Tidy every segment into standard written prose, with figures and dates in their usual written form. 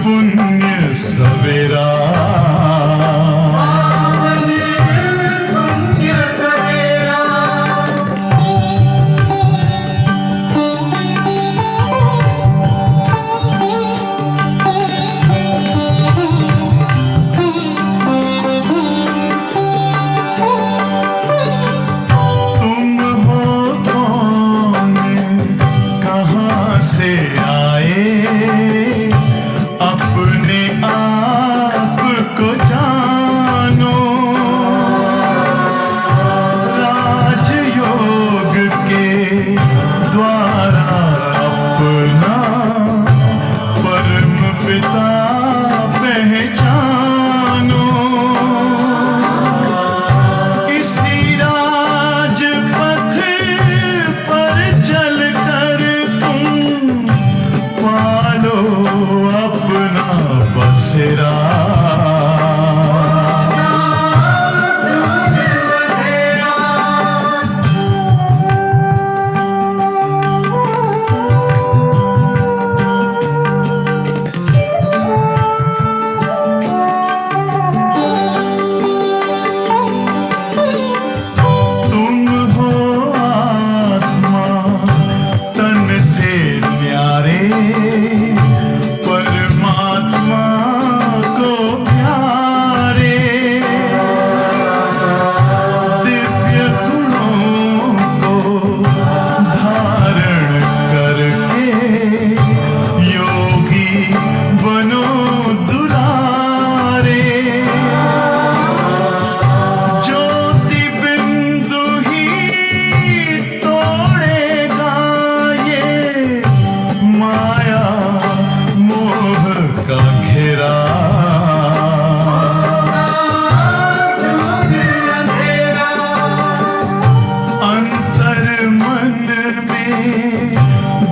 पुण्य सवेरा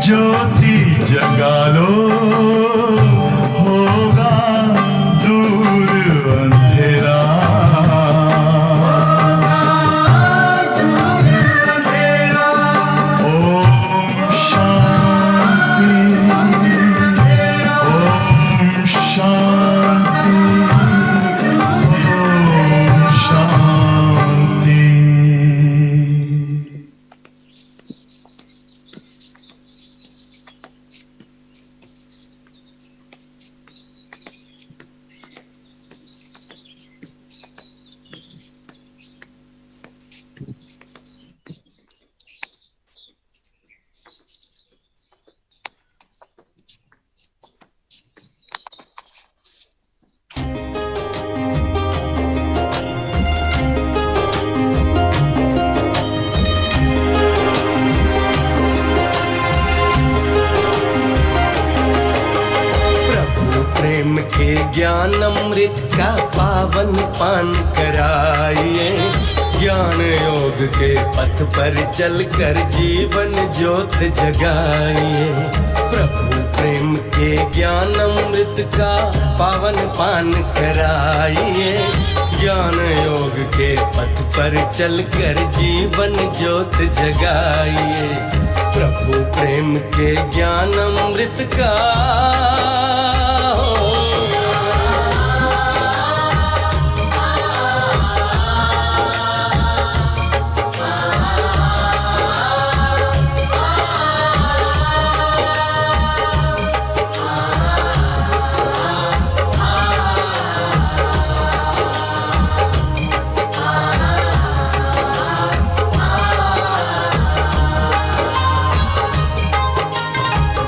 ज्योति जगा लो होगा दूर अंधेरा। ओम शांति ओम शांति ओम शांति। प्रेम के ज्ञान अमृत का पावन पान कराइए। ज्ञान योग के पथ पर चलकर जीवन ज्योत जगाइए। प्रभु प्रेम के ज्ञान अमृत का पावन पान कराइए। ज्ञान योग के पथ पर चलकर जीवन ज्योत जगाइए। प्रभु प्रेम के ज्ञान अमृत का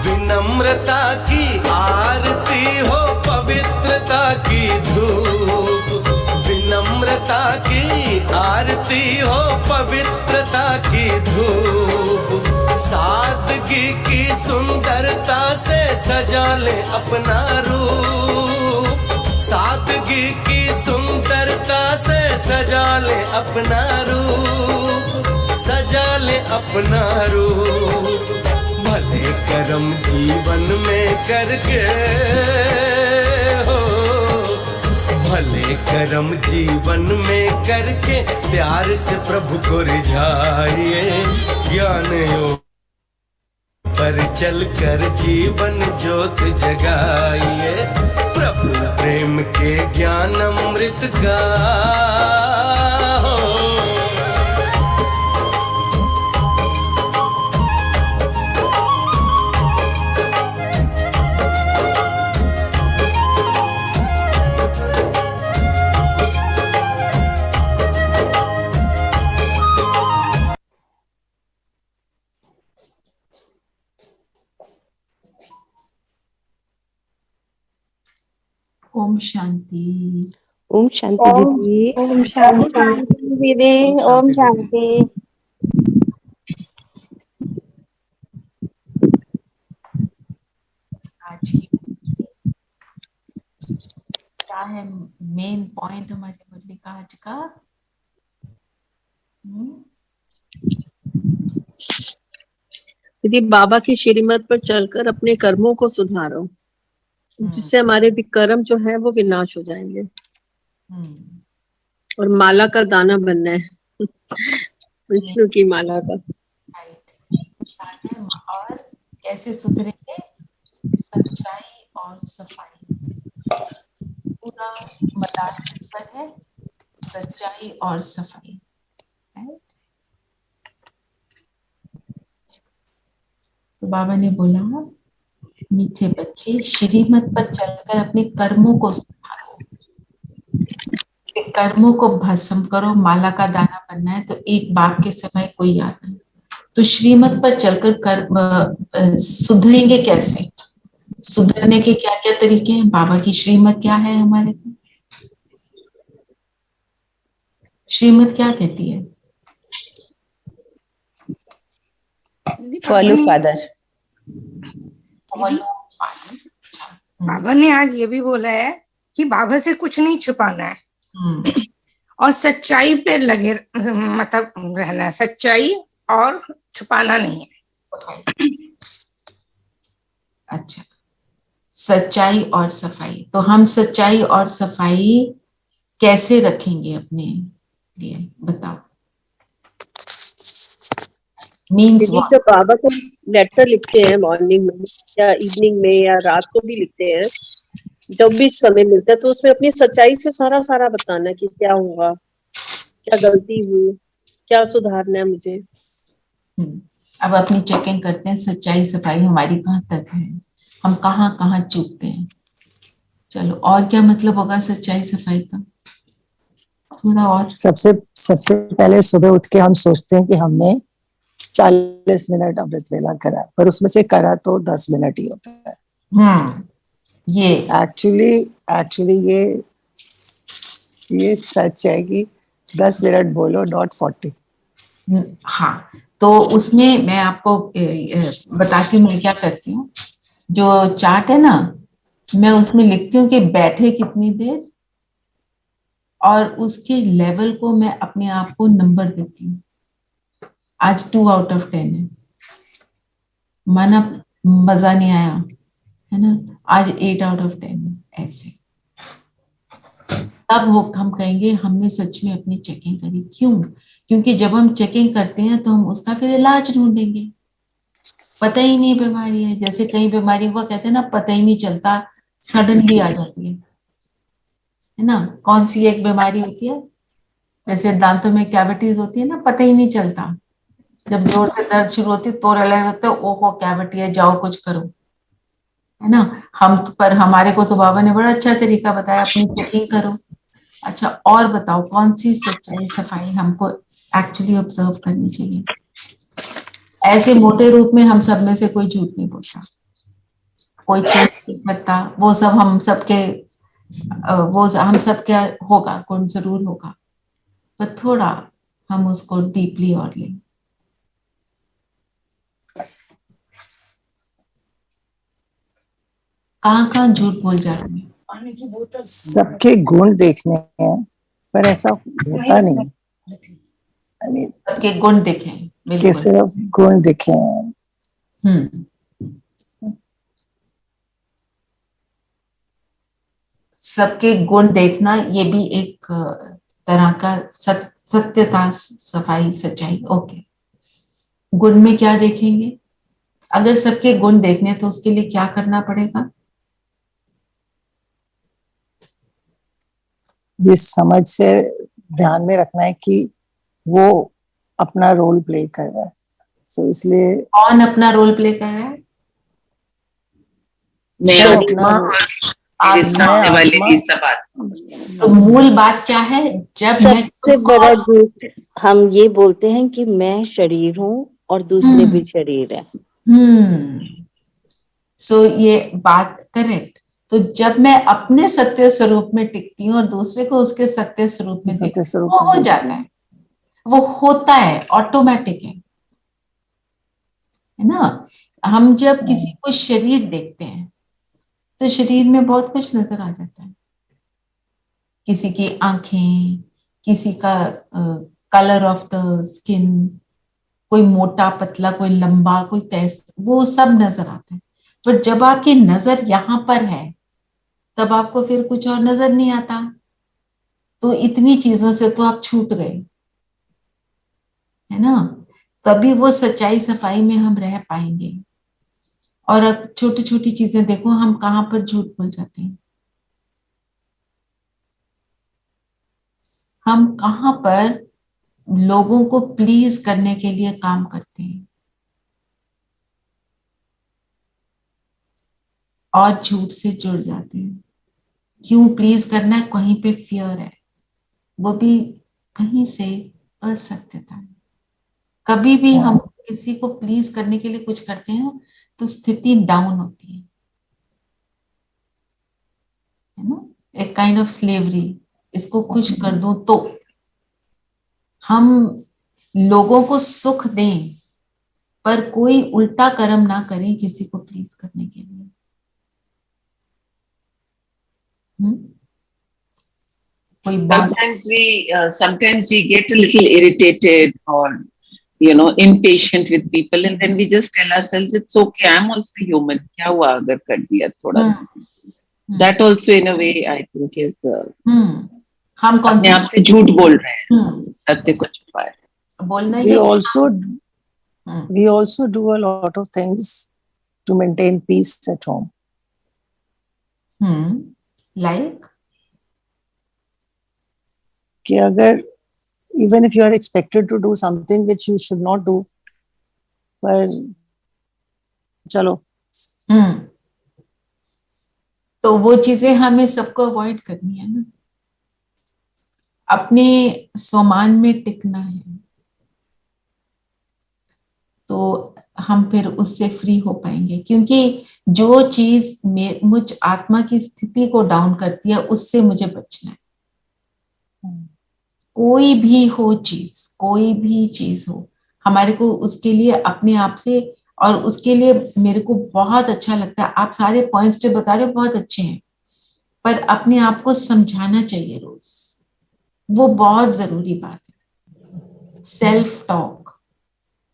विनम्रता की आरती हो पवित्रता की धूप। विनम्रता की आरती हो पवित्रता की धूप। सादगी की सुंदरता से सजा ले अपना रूप। सादगी की सुंदरता से सजा ले अपना रूप। सजा ले अपना रूप। भले कर्म जीवन में करके हो, भले कर्म जीवन में करके प्यार से प्रभु को रिझाइए। ज्ञान योग पर चलकर जीवन ज्योत जगाइए, प्रभु प्रेम के ज्ञान अमृत का हो। ओम शांति। ओम शांति दीदी। ओम शांति दीदी। ओम शांति। आज की क्या है मेन पॉइंट हमारे मुरली का आज का? दीदी, बाबा की श्रीमत पर चलकर अपने कर्मों को सुधारो, जिससे हमारे भी कर्म जो है वो विनाश हो जाएंगे, और माला का दाना बनना है, विष्णु की माला का। और कैसे सुधरेंगे? सच्चाई और सफाई। पूरा मदार पर है, सच्चाई और सफाई। तो बाबा ने बोला, मीठे बच्चे, श्रीमत पर चलकर अपने कर्मों को सुधारो, कर्मों को भस्म करो। माला का दाना बनना है तो एक बाप के समय कोई याद नहीं। तो श्रीमत पर चलकर कर्म सुधरेंगे कैसे? सुधरने के क्या क्या तरीके हैं? बाबा की श्रीमत क्या है हमारे को? श्रीमत क्या कहती है? Follow father. बाबा ने आज ये भी बोला है कि बाबा से कुछ नहीं छुपाना है और सच्चाई पे लगे, मतलब रहना है, सच्चाई और छुपाना नहीं है। अच्छा, सच्चाई और सफाई। तो हम सच्चाई और सफाई कैसे रखेंगे अपने लिए, बताओ। मीन्स जब बाबा को लेटर लिखते हैं मॉर्निंग में या इवनिंग में या रात को भी लिखते हैं, जब भी समय मिलता है, तो उसमें अपनी सच्चाई से सारा बताना कि क्या हुआ, क्या गलती हुई, क्या सुधारना है मुझे। अब अपनी चेकिंग करते हैं, सच्चाई सफाई हमारी कहाँ तक है, हम कहाँ चूकते हैं। चलो, और क्या मतलब होगा सच्चाई सफाई का? थोड़ा और। सबसे पहले सुबह उठ के हम सोचते हैं कि हमने 40 मिनट अमृत वेला करा, पर उसमें से करा तो 10 मिनट ही होता है। ये एक्चुअली ये सच है कि 10 मिनट बोलो, नॉट 40। हाँ, तो उसमें मैं आपको बताती हूँ मैं क्या करती हूँ। जो चार्ट है ना, मैं उसमें लिखती हूँ कि बैठे कितनी देर, और उसके लेवल को मैं अपने आप को नंबर देती हूँ। आज 2 आउट ऑफ 10 है, माना मजा नहीं आया है ना, आज 8 आउट ऑफ 10 है। ऐसे तब वो हम कहेंगे हमने सच में अपनी चेकिंग करी। क्यों? क्योंकि जब हम चेकिंग करते हैं तो हम उसका फिर इलाज ढूंढेंगे। पता ही नहीं बीमारी है, जैसे कई बीमारियों का कहते हैं ना, पता ही नहीं चलता, सडनली आ जाती है ना। कौन सी एक बीमारी होती है, जैसे दांतों में कैविटीज होती है ना, पता ही नहीं चलता, जब जोर से दर्द शुरू होती है तो रियलाइज होता है ओहो कैविटी है, जाओ कुछ करो, है ना। पर हमारे को तो बाबा ने बड़ा अच्छा तरीका बताया, अपनी चेकिंग करो। अच्छा, और बताओ कौन सी सच्चाई सफाई हमको एक्चुअली ऑब्जर्व करनी चाहिए? ऐसे मोटे रूप में हम सब में से कोई झूठ नहीं बोलता, कोई चोट नहीं करता, वो सब हम सबके होगा, गुण जरूर होगा, पर थोड़ा हम उसको डीपली और लें। कहाँ झूठ बोल जाते हैं? सबके गुण देखने हैं, पर ऐसा होता नहीं है। सबके गुण दिखे, कि सिर्फ गुण दिखे हैं। सबके गुण देखना ये भी एक तरह का सत्यता, सफाई, सच्चाई। ओके, गुण में क्या देखेंगे? अगर सबके गुण देखने तो उसके लिए क्या करना पड़ेगा? ये समझ से ध्यान में रखना है कि वो अपना रोल प्ले कर रहा है, तो इसलिए कौन अपना रोल प्ले कर रहा है? मैं सब आत्मा अपना और मेरे मैं सामने वाले आत्मा भी सब आत्मा। तो मूल बात क्या है? जब मैं सबसे बड़ा झूठ हम ये बोलते हैं कि मैं शरीर हूँ और दूसरे भी शरीर है। सो ये बात करेक्ट। तो जब मैं अपने सत्य स्वरूप में टिकती हूँ और दूसरे को उसके सत्य स्वरूप में सत्य देखती हूँ, स्वरूप वो में हो जाता है, वो होता है, ऑटोमेटिक है ना। हम जब किसी को शरीर देखते हैं तो शरीर में बहुत कुछ नजर आ जाता है, किसी की आंखें, किसी का कलर ऑफ द स्किन, कोई मोटा पतला, कोई लंबा, कोई तेज, वो सब नजर आता है। पर जब आपकी नजर यहाँ पर है तब आपको फिर कुछ और नजर नहीं आता, तो इतनी चीजों से तो आप छूट गए, है ना। तभी वो सच्चाई सफाई में हम रह पाएंगे। और अब छोटी छोटी चीजें देखो, हम कहाँ पर झूठ बोल जाते हैं, हम कहाँ पर लोगों को प्लीज करने के लिए काम करते हैं और झूठ से जुड़ जाते हैं। क्यों प्लीज करना है? कहीं पे फियर है, वो भी कहीं से असत्यता है। कभी भी हम किसी को प्लीज करने के लिए कुछ करते हैं तो स्थिति डाउन होती है ना, एक काइंड ऑफ स्लेवरी। इसको खुश कर दूं तो हम लोगों को सुख दें पर कोई उल्टा कर्म ना करें किसी को प्लीज करने के लिए। कोई बात Sometimes we get a little irritated or impatient with people, and then we just tell ourselves it's okay, I'm also human, क्या हुआ अगर कर दिया थोड़ा सा। That also in a way I think is हम कौन अपने आप से झूठ बोल रहे हैं, सत्य को छुपाए। बोलना we he also do a lot of things to maintain peace at home. Like कि अगर even if you are expected to do something which you should not do, पर चलो तो वो चीजें हमें सबको अवॉइड करनी है ना, अपने सम्मान में टिकना है, तो हम फिर उससे फ्री हो पाएंगे। क्योंकि जो चीज मुझ आत्मा की स्थिति को डाउन करती है उससे मुझे बचना है। कोई भी हो चीज, कोई भी चीज हो, हमारे को उसके लिए अपने आप से, और उसके लिए मेरे को बहुत अच्छा लगता है, आप सारे पॉइंट्स जो बता रहे हो बहुत अच्छे हैं, पर अपने आप को समझाना चाहिए रोज, वो बहुत जरूरी बात है। सेल्फ टॉक,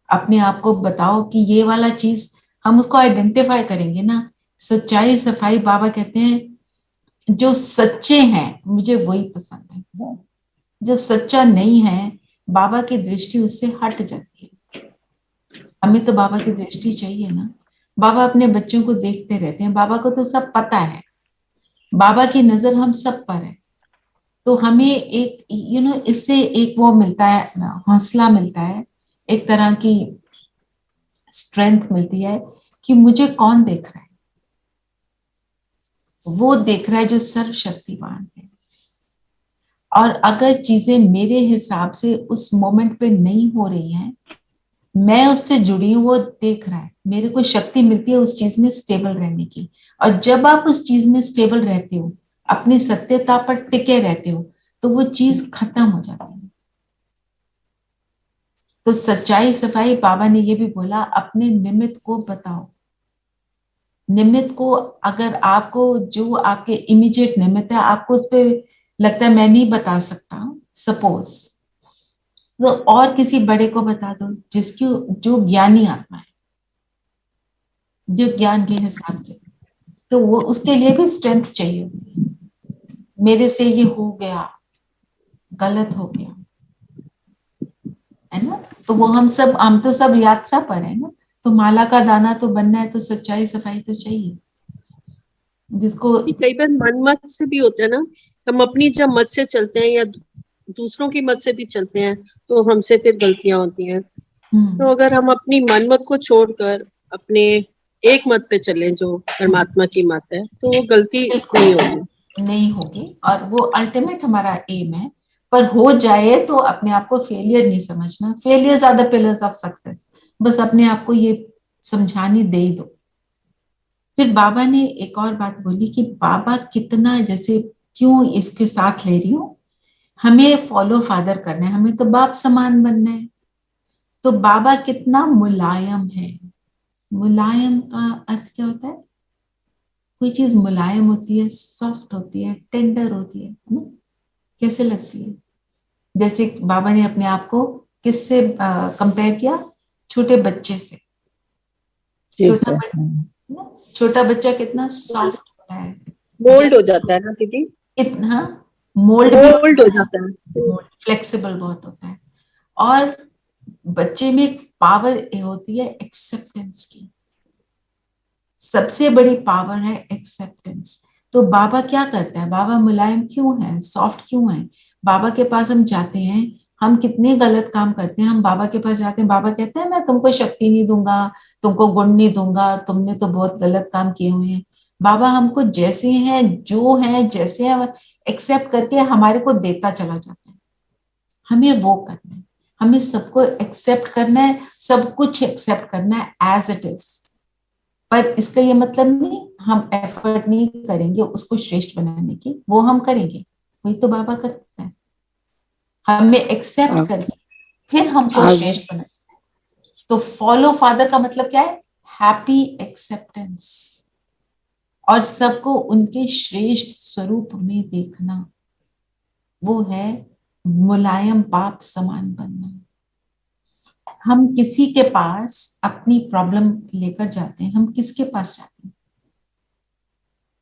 अपने आप को बताओ कि ये वाला चीज, हम उसको आइडेंटिफाई करेंगे ना। सच्चाई सफाई, बाबा कहते हैं जो सच्चे हैं मुझे वही पसंद है, जो सच्चा नहीं है बाबा की दृष्टि उससे हट जाती है। हमें तो बाबा की दृष्टि चाहिए ना। बाबा अपने बच्चों को देखते रहते हैं, बाबा को तो सब पता है, बाबा की नजर हम सब पर है। तो हमें एक इससे एक वो मिलता है, हौसला मिलता है, एक तरह की स्ट्रेंथ मिलती है कि मुझे कौन देख रहा है, वो देख रहा है जो सर्वशक्तिमान है। और अगर चीजें मेरे हिसाब से उस मोमेंट पे नहीं हो रही हैं, मैं उससे जुड़ी हूँ, वो देख रहा है, मेरे को शक्ति मिलती है उस चीज में स्टेबल रहने की। और जब आप उस चीज में स्टेबल रहते हो, अपनी सत्यता पर टिके रहते हो, तो वो चीज खत्म हो जाती है। तो सच्चाई सफाई, बाबा ने ये भी बोला, अपने निमित्त को बताओ। निमित्त को, अगर आपको जो आपके इमीडिएट निमित्त है, आपको उस पर लगता है मैं नहीं बता सकता, सपोज, तो और किसी बड़े को बता दो, जिसकी जो ज्ञानी आत्मा है, जो ज्ञान के हिसाब से, तो वो उसके लिए भी स्ट्रेंथ चाहिए होती है। मेरे से ये हो गया, गलत हो गया, है ना। तो वो हम तो सब यात्रा पर है ना, तो माला का दाना तो बनना है तो सच्चाई सफाई तो चाहिए, जिसको कई बार मन मत से भी होता है ना, हम अपनी जब मत से चलते हैं या दूसरों की मत से भी चलते हैं तो हमसे फिर गलतियां होती हैं। तो अगर हम अपनी मन मत को छोड़कर अपने एक मत पे चले जो परमात्मा की मत है, तो वो गलती नहीं होगी। नहीं होगी, और वो अल्टीमेट हमारा एम है। पर हो जाए तो अपने आप को फेलियर नहीं समझना, failures are the pillars of success, बस अपने आप को ये समझानी दे दो। फिर बाबा ने एक और बात बोली कि बाबा कितना, जैसे क्यों इसके साथ ले रही हूँ, हमें फॉलो फादर करना है, हमें तो बाप समान बनना है। तो बाबा कितना मुलायम है। मुलायम का अर्थ क्या होता है? कोई चीज मुलायम होती है, सॉफ्ट होती है, टेंडर होती है ना? कैसे लगती है? जैसे बाबा ने अपने आप को किससे कंपेयर किया? छोटे बच्चे से। छोटा बच्चा कितना सॉफ्ट होता है, मोल्ड हो जाता है ना दीदी, इतना मोल्ड हो जाता है, फ्लेक्सिबल बहुत होता है। और बच्चे में पावर होती है एक्सेप्टेंस की, सबसे बड़ी पावर है एक्सेप्टेंस। तो बाबा क्या करता है? बाबा मुलायम क्यों है, सॉफ्ट क्यों है? बाबा के पास हम जाते हैं, हम कितने गलत काम करते हैं, हम बाबा के पास जाते हैं, बाबा कहते हैं मैं तुमको शक्ति नहीं दूंगा, तुमको गुण नहीं दूंगा, तुमने तो बहुत गलत काम किए हुए हैं। बाबा हमको जैसे हैं, जो हैं, जैसे हैं एक्सेप्ट करके हमारे को देता चला जाता है। हमें वो करना है, हमें सबको एक्सेप्ट करना है, सब कुछ एक्सेप्ट करना है एज इट इज। पर इसका ये मतलब नहीं हम एफर्ट नहीं करेंगे उसको श्रेष्ठ बनाने की, वो हम करेंगे, वही तो बाबा करता है। हमें एक्सेप्ट करके फिर हमको श्रेष्ठ बनाना है। तो फॉलो फादर का मतलब क्या है? हैप्पी एक्सेप्टेंस, और सबको उनके श्रेष्ठ स्वरूप में देखना, वो है मुलायम बाप समान बनना। हम किसी के पास अपनी प्रॉब्लम लेकर जाते हैं, हम किसके पास जाते हैं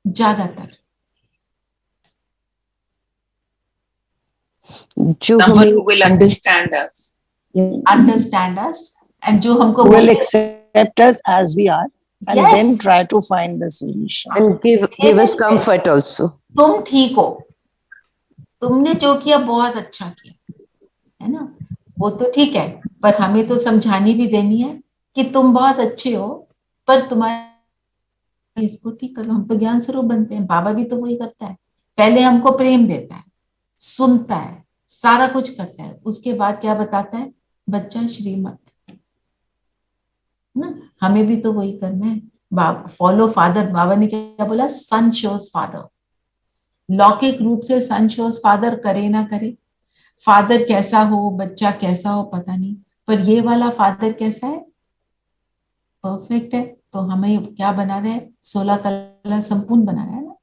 ज्यादातर? Someone who will understand us. Understand us, and जो हमको will बोले accept us as we are and Yes. then try to find the solution. And give us comfort also. तुम ठीक हो, तुमने जो किया बहुत अच्छा किया, है ना? वो तो ठीक है, पर हमें तो समझानी भी देनी है कि तुम बहुत अच्छे हो, पर तुम्हारे इसको ठीक करो। हम तो ज्ञान स्वरूप बनते हैं, बाबा भी तो वही करता है। पहले हमको प्रेम देता है, सुनता है, सारा कुछ करता है, उसके बाद क्या बताता है? बच्चा श्रीमत, ना? हमें भी तो वही करना है। फॉलो फादर, बाबा ने क्या बोला? सन शोज फादर। लौकिक रूप से सन शोज फादर, करे ना करे, फादर कैसा हो, बच्चा कैसा हो पता नहीं, पर ये वाला फादर कैसा है? परफेक्ट है। तो हमें क्या बना रहा है? 16 कला संपूर्ण बना रहा है ना?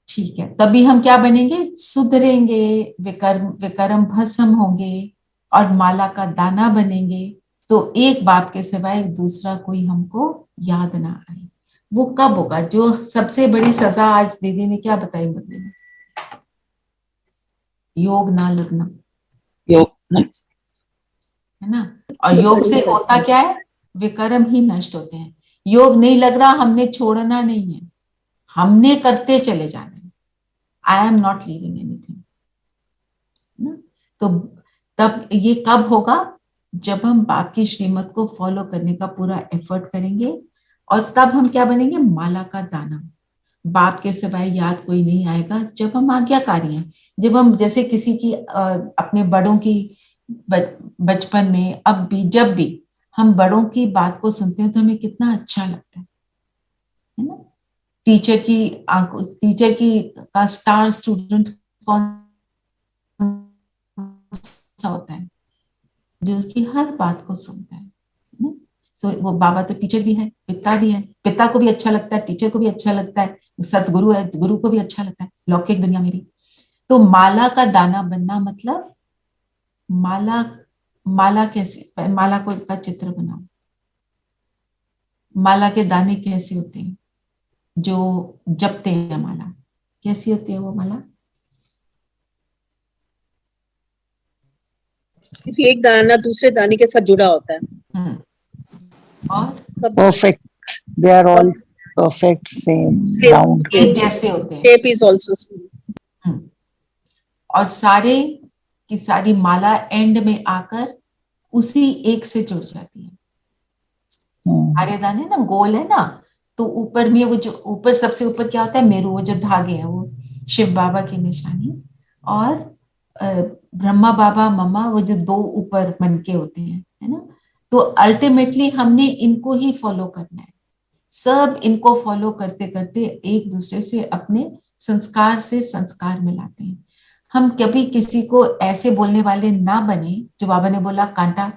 ठीक है, तभी हम क्या बनेंगे? सुधरेंगे, विकर्म भस्म होंगे और माला का दाना बनेंगे। तो एक बाप के सिवाय दूसरा कोई हमको याद ना आए। वो कब होगा? जो सबसे बड़ी सजा आज दीदी ने क्या बताई मुझे? योग ना लगना, योग, है ना? और योग से होता क्या है? विकर्म ही नष्ट होते हैं। योग नहीं लग रहा, हमने छोड़ना नहीं है, हमने करते चले जाना है। I am not leaving anything. तो तब ये कब होगा? जब हम बाप की श्रीमत को फॉलो करने का पूरा एफर्ट करेंगे, और तब हम क्या बनेंगे? माला का दाना। बाप के सिवाय याद कोई नहीं आएगा जब हम आज्ञाकारी हैं। जब हम जैसे किसी की अपने बड़ों की बचपन में, अब भी, जब भी हम बड़ों की बात को सुनते हैं तो हमें कितना अच्छा लगता है ना? टीचर की का स्टार स्टूडेंट कौन सा होता है? जो उसकी हर बात को सुनता है ना? सो वो बाबा तो टीचर भी है, पिता भी है, पिता को भी अच्छा लगता है, टीचर को भी अच्छा लगता है, सतगुरु है, गुरु को भी अच्छा लगता है, लौकिक दुनिया में भी। तो माला का दाना बनना मतलब माला कैसे, माला को का चित्र बनाओ। माला के दाने कैसे होते हैं? जो जपते हैं माला, कैसी होती है वो माला? क्योंकि एक दाना दूसरे दाने के साथ जुड़ा होता है। और सब Perfect. They are all perfect, same, same round. एक जैसे होते हैं। Shape is also same. और सारे की सारी माला एंड में आकर उसी एक से जुड़ जाती है। सारे दाने ना गोल है ना, तो ऊपर में वो जो ऊपर सबसे ऊपर क्या होता है, मेरू, वो जो धागे हैं वो शिव बाबा की निशानी, और ब्रह्मा बाबा मम्मा वो जो दो ऊपर मनके होते हैं, है ना। तो अल्टीमेटली हमने इनको ही फॉलो करना है। सब इनको फॉलो करते करते एक दूसरे से अपने संस्कार से संस्कार मिलाते हैं। हम कभी किसी को ऐसे बोलने वाले ना बने जो बाबा ने बोला कांटा,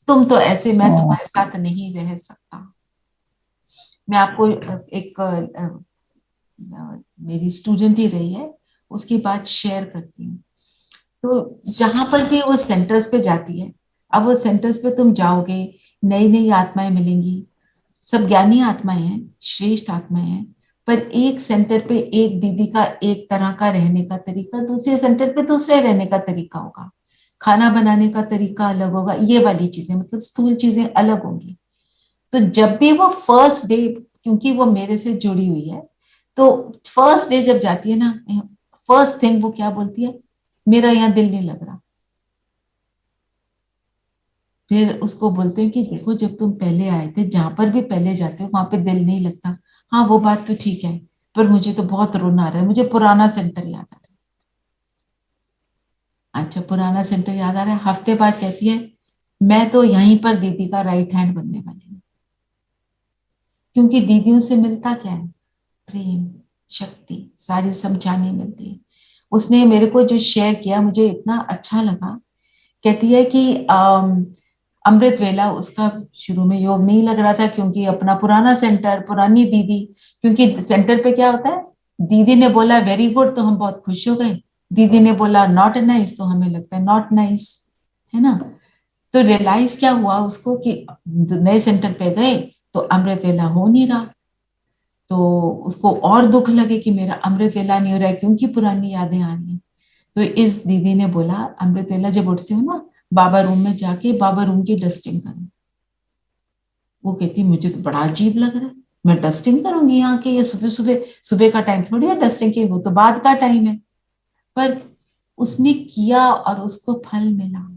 तुम तो ऐसे, मैं तुम्हारे साथ नहीं रह सकता। मैं आपको एक मेरी स्टूडेंट ही रही है, उसकी बात शेयर करती हूँ। तो जहां पर भी वो सेंटर्स पे जाती है, अब वो सेंटर्स पे तुम जाओगे, नई नई आत्माएं मिलेंगी, सब ज्ञानी आत्माएं हैं, श्रेष्ठ आत्माएं हैं, पर एक सेंटर पे एक दीदी का एक तरह का रहने का तरीका, दूसरे सेंटर पे दूसरे रहने का तरीका होगा, खाना बनाने का तरीका अलग होगा, ये वाली चीजें मतलब स्थूल चीजें अलग होंगी। तो जब भी वो फर्स्ट डे, क्योंकि वो मेरे से जुड़ी हुई है, तो फर्स्ट डे जब जाती है ना, फर्स्ट थिंग वो क्या बोलती है, मेरा यहाँ दिल नहीं लग रहा। फिर उसको बोलते हैं कि देखो जब तुम पहले आए थे, जहां पर भी पहले जाते हो वहां पे दिल नहीं लगता। हाँ वो बात तो ठीक है, पर मुझे तो बहुत रोना आ रहा है, मुझे पुराना सेंटर याद आ रहा है। अच्छा पुराना सेंटर याद आ रहा है। हफ्ते बाद कहती है मैं तो यहीं पर दीदी का राइट हैंड बनने वाली हूँ। क्योंकि दीदियों से मिलता क्या है, प्रेम, शक्ति, सारी समझाने मिलती है। उसने मेरे को जो शेयर किया मुझे इतना अच्छा लगा। कहती है कि अमृत वेला उसका शुरू में योग नहीं लग रहा था, क्योंकि अपना पुराना सेंटर, पुरानी दीदी, क्योंकि सेंटर पे क्या होता है, दीदी ने बोला वेरी गुड तो हम बहुत खुश हो गए, दीदी ने बोला नॉट नाइस तो हमें लगता है नॉट नाइस, है ना। तो रियलाइज क्या हुआ उसको कि नए सेंटर पे गए तो अमृत वेला हो नहीं रहा, तो उसको और दुख लगे कि मेरा अमृत वेला नहीं हो रहा है, क्योंकि पुरानी यादें आ रही हैं। तो इस दीदी ने बोला अमृत वेला जब उठते हो ना, बाबा रूम में जाके बाबा रूम की डस्टिंग करो। वो कहती मुझे तो बड़ा अजीब लग रहा है, मैं डस्टिंग करूंगी यहाँ की, ये सुबह सुबह, सुबह का टाइम थोड़ी है डस्टिंग की, वो तो बाद का टाइम है। पर उसने किया और उसको फल मिला।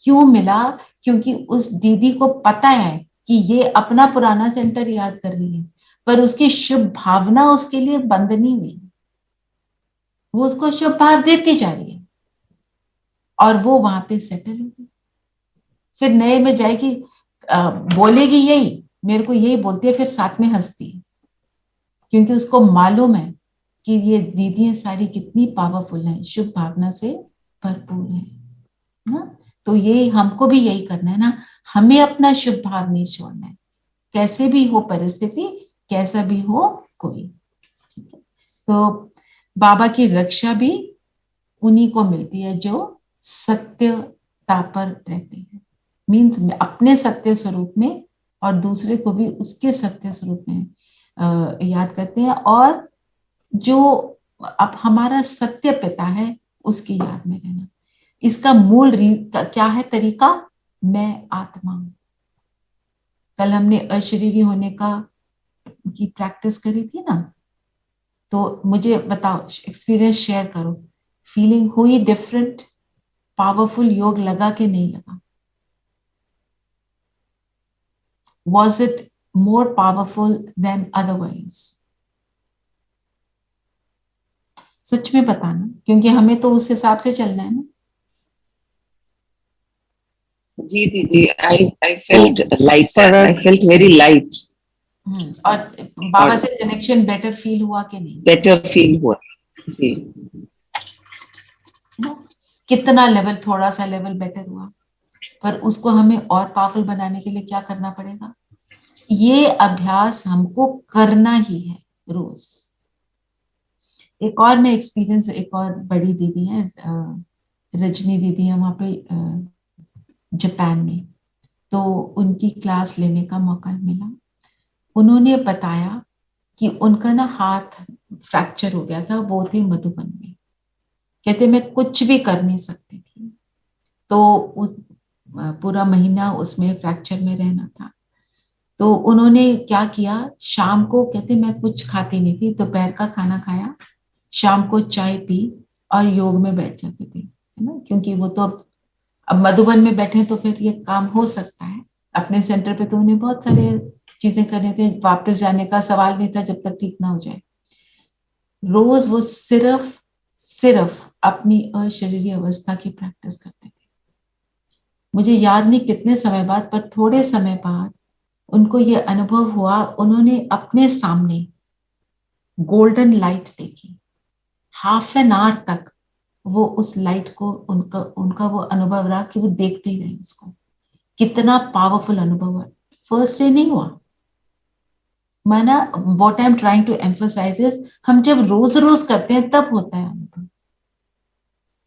क्यों मिला? क्योंकि उस दीदी को पता है कि ये अपना पुराना सेंटर याद कर रही है, पर उसकी शुभ भावना उसके लिए बंद नहीं हुई, वो उसको शुभ भाव देती जा रही है और वो वहां पे सेटल हो गई। फिर नए में जाएगी, बोलेगी यही, मेरे को यही बोलती है, फिर साथ में हंसती है, क्योंकि उसको मालूम है कि ये दीदियां सारी कितनी पावरफुल हैं, शुभ भावना से भरपूर है ना। तो ये हमको भी यही करना है ना, हमें अपना शुभ भाव नहीं छोड़ना है, कैसे भी हो परिस्थिति, कैसा भी हो कोई, ठीक है। तो बाबा की रक्षा भी उन्हीं को मिलती है जो सत्यता पर रहते हैं, मीन्स अपने सत्य स्वरूप में और दूसरे को भी उसके सत्य स्वरूप में याद करते हैं, और जो अब हमारा सत्य पिता है उसकी याद में रहना। इसका मूल क्या है तरीका, मैं आत्मा हूं। कल हमने अशरीरी होने का की प्रैक्टिस करी थी ना, तो मुझे बताओ, एक्सपीरियंस शेयर करो, फीलिंग हुई डिफरेंट, पावरफुल योग लगा कि नहीं लगा? Was it more powerful than otherwise? सच में बताना, क्योंकि हमें तो उस हिसाब से चलना है ना। जी दीदी, I felt lighter. I felt very light. और बाबा से कनेक्शन बेटर फील हुआ कि नहीं? बेटर फील हुआ जी। कितना लेवल, थोड़ा सा लेवल बेटर हुआ, पर उसको हमें और पावरफुल बनाने के लिए क्या करना पड़ेगा? ये अभ्यास हमको करना ही है रोज। एक और मैं एक्सपीरियंस, एक और बड़ी दीदी है, रजनी दीदी है, वहां पे जापान में, तो उनकी क्लास लेने का मौका मिला। उन्होंने बताया कि उनका ना हाथ फ्रैक्चर हो गया था, वो थे मधुबन में। कहते मैं कुछ भी कर नहीं सकती थी। तो पूरा महीना उसमें फ्रैक्चर में रहना था। तो उन्होंने क्या किया, शाम को कहते मैं कुछ खाती नहीं थी, दोपहर का खाना खाया, शाम को चाय पी और योग में बैठ जाती थी, है ना, क्योंकि वो तो अब मधुबन में बैठे तो फिर ये काम हो सकता है। अपने सेंटर पे तो उन्हें बहुत सारे चीजें करने थे, वापस जाने का सवाल नहीं था जब तक ठीक ना हो जाए। रोज वो सिर्फ अपनी अशरीरी अवस्था की प्रैक्टिस करते थे। मुझे याद नहीं कितने समय बाद, पर थोड़े समय बाद उनको ये अनुभव हुआ, उन्होंने अपने सामने गोल्डन लाइट देखी। हाफ एन आवर तक वो उस लाइट को उनका वो अनुभव रहा कि वो देखते ही रहे उसको। कितना पावरफुल अनुभव हुआ, फर्स्ट डे नहीं हुआ। माना what I am trying to emphasise is, हम जब रोज रोज करते हैं तब होता है अनुभव।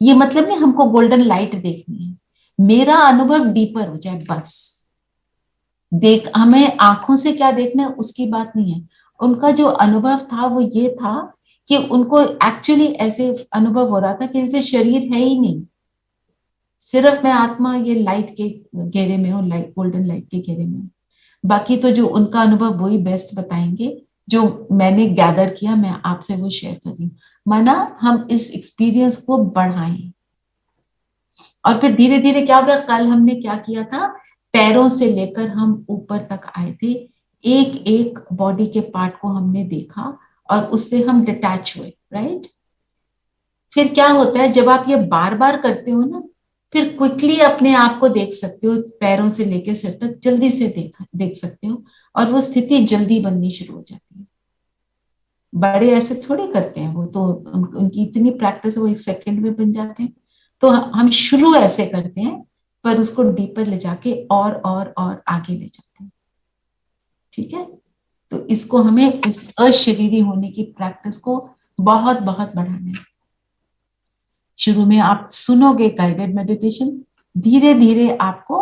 ये मतलब नहीं हमको गोल्डन लाइट देखनी है, मेरा अनुभव डीपर हो जाए बस। हमें आंखों से क्या देखना है उसकी बात नहीं है। उनका जो अनुभव था वो ये था कि उनको एक्चुअली ऐसे अनुभव हो रहा था कि जैसे शरीर है ही नहीं, सिर्फ मैं आत्मा ये लाइट के घेरे में हूँ, लाइट गोल्डन लाइट के घेरे में हूँ। बाकी तो जो उनका अनुभव वही बेस्ट बताएंगे, जो मैंने गैदर किया मैं आपसे वो शेयर कर रही हूँ। माना हम इस एक्सपीरियंस को बढ़ाएं। और फिर धीरे धीरे क्या होगा, कल हमने क्या किया था, पैरों से लेकर हम ऊपर तक आए थे, एक एक बॉडी के पार्ट को हमने देखा और उससे हम डिटैच हुए, राइट। फिर क्या होता है, जब आप ये बार बार करते हो ना, फिर क्विकली अपने आप को देख सकते हो, पैरों से लेकर सिर तक जल्दी से देख सकते हो, और वो स्थिति जल्दी बननी शुरू हो जाती है। बड़े ऐसे थोड़े करते हैं, वो तो उनकी इतनी प्रैक्टिस है, वो 1 सेकंड में बन जाते हैं। तो हम शुरू ऐसे करते हैं, पर उसको डीपर ले जाके और आगे ले जाते हैं, ठीक है। तो इसको हमें इस अशरीरी होने की प्रैक्टिस को बहुत बहुत बढ़ाना है। शुरू में आप सुनोगे गाइडेड मेडिटेशन, धीरे धीरे आपको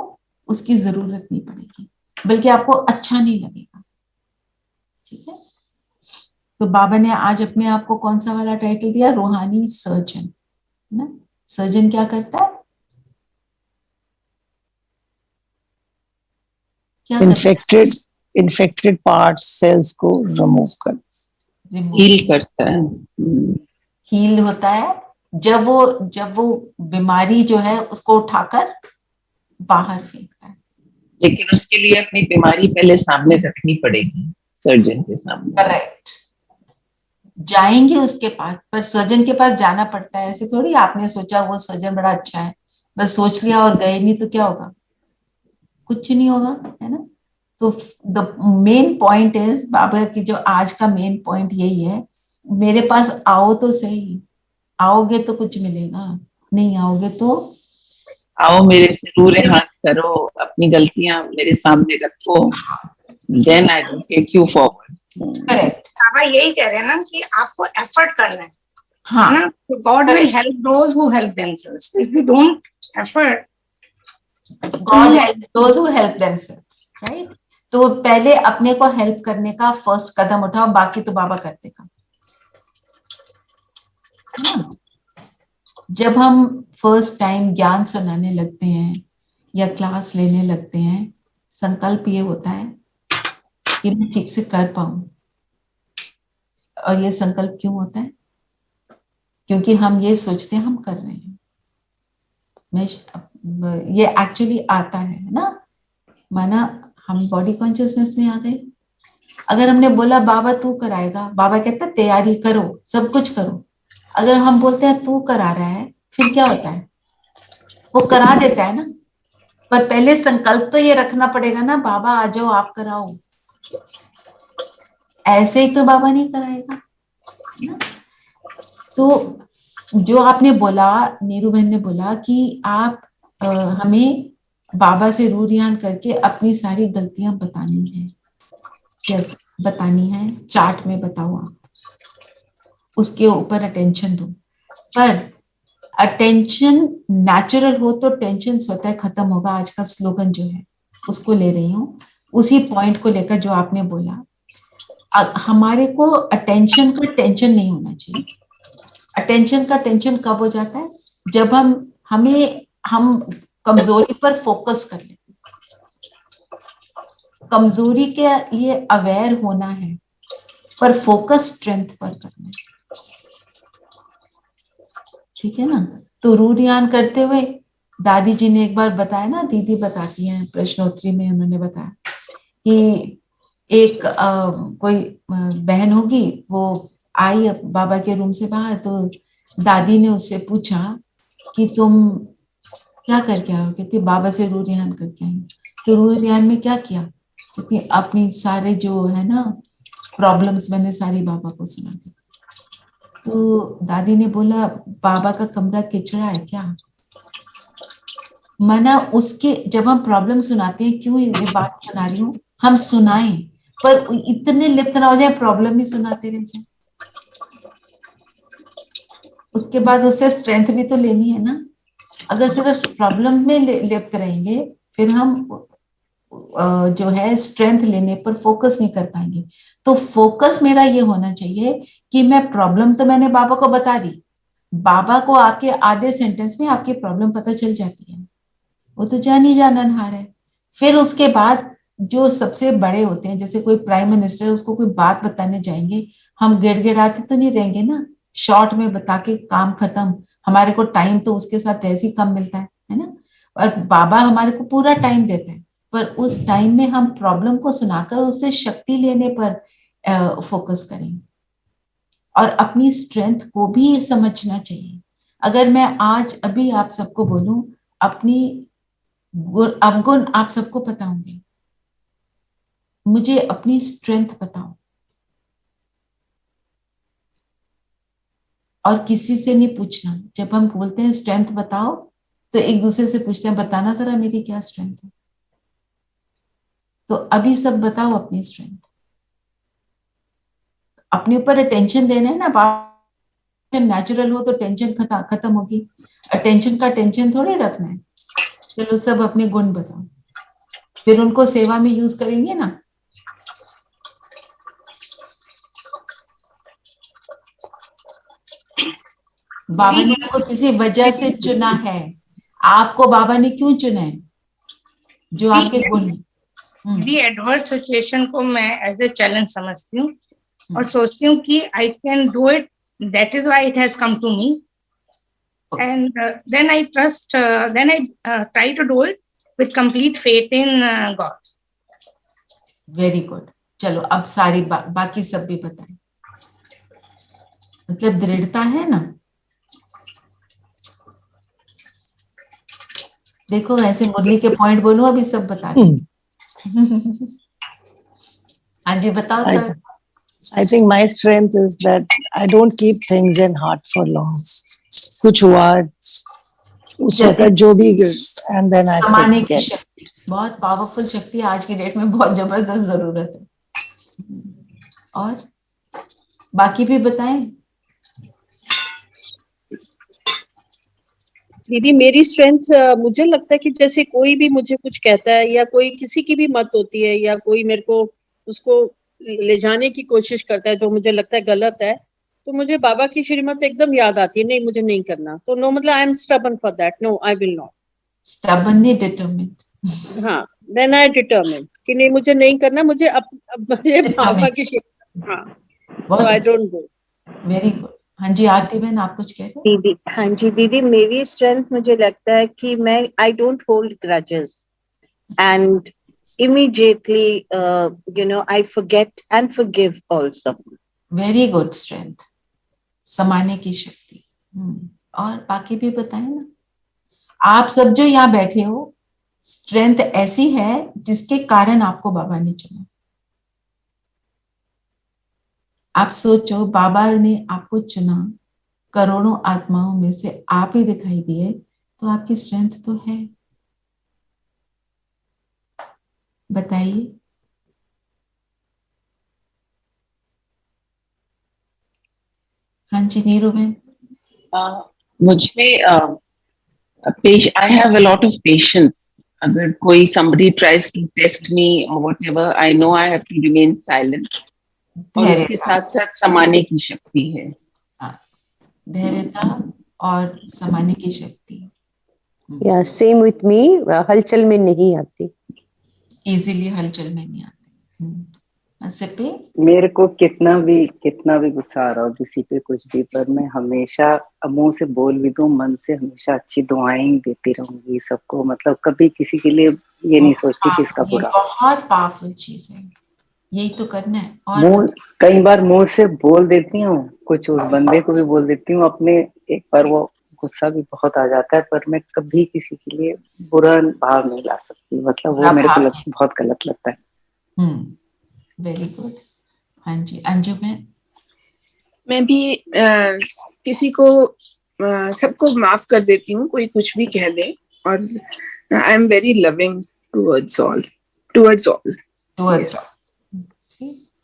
उसकी जरूरत नहीं पड़ेगी, बल्कि आपको अच्छा नहीं लगेगा, ठीक है। तो बाबा ने आज अपने आप को कौन सा वाला टाइटल दिया, रूहानी सर्जन, ना। सर्जन क्या करता है, क्या इन्फेक्टेड पार्ट सेल्स को रिमूव कर, हील करता है। हील होता है जब वो बीमारी जो है उसको उठाकर बाहर फेंकता है। लेकिन उसके लिए अपनी बीमारी पहले सामने रखनी पड़ेगी सर्जन के सामने। करेक्ट, जाएंगे उसके पास, पर सर्जन के पास जाना पड़ता है। ऐसे थोड़ी आपने सोचा वो सर्जन बड़ा अच्छा है, बस सोच लिया और गए नहीं तो क्या होगा, कुछ नहीं होगा, है ना। तो द मेन पॉइंट इज, बाबा की जो आज का मेन पॉइंट यही है, मेरे पास आओ तो सही, आओगे तो कुछ मिलेगा, नहीं आओगे तो आओ मेरे से रूरे हाथ करो, अपनी गलतियां मेरे सामने रखो, then I will take you forward. Correct, बाबा यही कह रहे हैं ना कि आपको एफर्ट करना है, हाँ ना। God will help those who help themselves, if you don't effort God helps those who help themselves, right. तो पहले अपने को हेल्प करने का फर्स्ट कदम उठाओ, बाकी तो बाबा कर देगा। जब हम फर्स्ट टाइम ज्ञान सुनाने लगते हैं या क्लास लेने लगते हैं, संकल्प ये होता है कि मैं ठीक से कर पाऊं। और ये संकल्प क्यों होता है, क्योंकि हम ये सोचते हैं हम कर रहे हैं। ये एक्चुअली आता है ना, माना हम बॉडी कॉन्शियसनेस में आ गए। अगर हमने बोला बाबा तू कराएगा, बाबा कहता तैयारी करो, सब कुछ करो। अगर हम बोलते हैं तू करा रहा है, फिर क्या होता है, वो करा देता है ना। पर पहले संकल्प तो ये रखना पड़ेगा ना, बाबा आ जाओ आप कराओ। ऐसे ही तो बाबा नहीं कराएगा ना। तो जो आपने बोला, नीरू बहन ने बोला कि आप हमें बाबा से रू रियान करके अपनी सारी गलतियां बतानी है। यस, बतानी है, चार्ट में बताओ आप, उसके ऊपर अटेंशन दो। पर अटेंशन नेचुरल हो तो टेंशन स्वतः खत्म होगा। आज का स्लोगन जो है उसको ले रही हूँ, उसी पॉइंट को लेकर जो आपने बोला। हमारे को अटेंशन का टेंशन नहीं होना चाहिए। अटेंशन का टेंशन कब हो जाता है? जब हम कमजोरी पर फोकस कर लेते हैं। कमजोरी के लिए अवेयर होना है, पर फोकस स्ट्रेंथ पर करना है। ठीक है ना? तो रूढ़ियान करते हुए दादी जी ने एक बार बताया ना, दीदी बताती हैं प्रश्नोत्तरी में, उन्होंने बताया कि एक कोई बहन होगी, वो आई बाबा के रूम से बाहर, तो दादी ने उससे पूछा कि तुम क्या करके आओ? कहती बाबा से रूढ़ियान करके आई। तो रूढ़ियान में क्या किया? क्योंकि अपनी सारे जो है ना प्रॉब्लम्स मैंने सारी बाबा को सुना दी। तो दादी ने बोला बाबा का कमरा किचड़ा है क्या? मना उसके, जब हम प्रॉब्लम सुनाते हैं, क्यों ये बात सुना रही हूँ, हम सुनाएं पर इतने लिप्त ना हो जाए प्रॉब्लम ही सुनाते रह जाए। उसके बाद उससे स्ट्रेंथ भी तो लेनी है ना। अगर सिर्फ प्रॉब्लम में लिप्त रहेंगे, फिर हम जो है स्ट्रेंथ लेने पर फोकस नहीं कर पाएंगे। तो फोकस मेरा ये होना चाहिए कि मैं प्रॉब्लम तो मैंने बाबा को बता दी, बाबा को आके आधे सेंटेंस में आपकी प्रॉब्लम पता चल जाती है, वो तो जान ही जाननहार है। फिर उसके बाद जो सबसे बड़े होते हैं, जैसे कोई प्राइम मिनिस्टर, उसको कोई बात बताने जाएंगे, हम गिड़गिड़ाते तो नहीं रहेंगे ना, शॉर्ट में बता के काम खत्म। हमारे को टाइम तो उसके साथ वैसे ही कम मिलता है ना। और बाबा हमारे को पूरा टाइम देते हैं, पर उस टाइम में हम प्रॉब्लम को सुनाकर उससे शक्ति लेने पर फोकस करें। और अपनी स्ट्रेंथ को भी समझना चाहिए। अगर मैं आज अभी आप सबको बोलूं अपनी अवगुण आप सबको पता होंगे, मुझे अपनी स्ट्रेंथ बताओ, और किसी से नहीं पूछना। जब हम बोलते हैं स्ट्रेंथ बताओ, तो एक दूसरे से पूछते हैं बताना जरा मेरी क्या स्ट्रेंथ है। तो अभी सब बताओ अपनी स्ट्रेंथ। अपने ऊपर अटेंशन देना है ना, बात नेचुरल हो तो टेंशन खत्म होगी। अटेंशन का टेंशन थोड़ी रखना है। चलो सब अपने गुण बताओ, फिर उनको सेवा में यूज करेंगे ना। बाबा ने आपको किसी वजह से चुना है, आपको बाबा ने क्यों चुना है? जो आपके गुण हैं। दी एडवर्स सिचुएशन को मैं एज ए चैलेंज समझती हूँ और सोचती हूँ कि I can do it, that is why it has come to me, and then I trust, then I try to do it with complete faith in God. Very good. चलो अब सारी बाकी सब भी बताएं। मतलब दृढ़ता है ना। देखो ऐसे मुरली के पॉइंट बोलो, अभी सब बता रही। हाँ जी बताओ sir. I think my strength is that I don't keep things in heart for long. कुछ हुआ उस वक्त जो भी, and then I समाने की forget. शक्ति बहुत पावरफुल शक्ति आज की डेट में बहुत जबरदस्त जरूरत है। और बाकी भी बताएं। दीदी मेरी स्ट्रेंथ मुझे लगता है कि जैसे कोई भी मुझे कुछ कहता है या कोई किसी की भी मत होती है या कोई मेरे को उसको ले जाने की कोशिश करता है जो मुझे लगता है गलत है, तो मुझे बाबा की श्रीमत एकदम याद आती है, नहीं मुझे नहीं करना। तो नो मतलब I am stubborn for that, no I will not. Stubbornly determined. हाँ देन आई डिटरमिन्ड कि नहीं मुझे नहीं करना, मुझे मुझे बाबा की श्रीमत। हाँ I don't go. Very good. हाँ जी आरती बहन आप कुछ कह रहे हो? दीदी, हाँ जी दीदी, मेरी स्ट्रेंथ मुझे लगता है कि मैं I don't hold grudges and immediately I forget and forgive also. Very good strength, समाने की शक्ति। और बाकी भी बताएं ना। आप सब जो यहाँ बैठे हो, स्ट्रेंथ ऐसी है जिसके कारण आपको बाबा ने चुना। आप सोचो बाबा ने आपको चुना, करोड़ों आत्माओं में से आप ही दिखाई दिए, तो आपकी स्ट्रेंथ तो है। बताइए। हाँ जी नीरू बहन। मुझे I have a lot of patience. अगर कोई somebody tries to test me or whatever, I know I have to remain silent. और इसके साथ साथ समाने की शक्ति है। धैर्यता और समाने की शक्ति Yeah, same with me. हलचल में नहीं आती. इजीली हलचल में नहीं आते. सिप्पी, मेरे को कितना भी गुस्सा आ रहा हो किसी पे कुछ भी, पर मैं हमेशा मुंह से बोल भी दूं, मन से हमेशा अच्छी दुआएं ही देती रहूंगी सबको. मतलब कभी किसी के लिए ये नहीं सोचती कि इसका ये बुरा. बहुत पावरफुल चीज है, यही तो करना है. और मुंह कई बार मुंह से बोल देती हूँ कुछ, उस बंदे को भी बोल देती हूँ अपने. एक बार वो गुस्सा भी बहुत आ जाता है, पर मैं कभी किसी के लिए बुरा भाव नहीं ला सकती. मतलब वो मेरे को बहुत गलत लगता है. Very good. हाँ जी, अंजू बहन. मैं भी किसी को सबको माफ कर देती हूँ, कोई कुछ भी कह दे. और I am very loving towards all.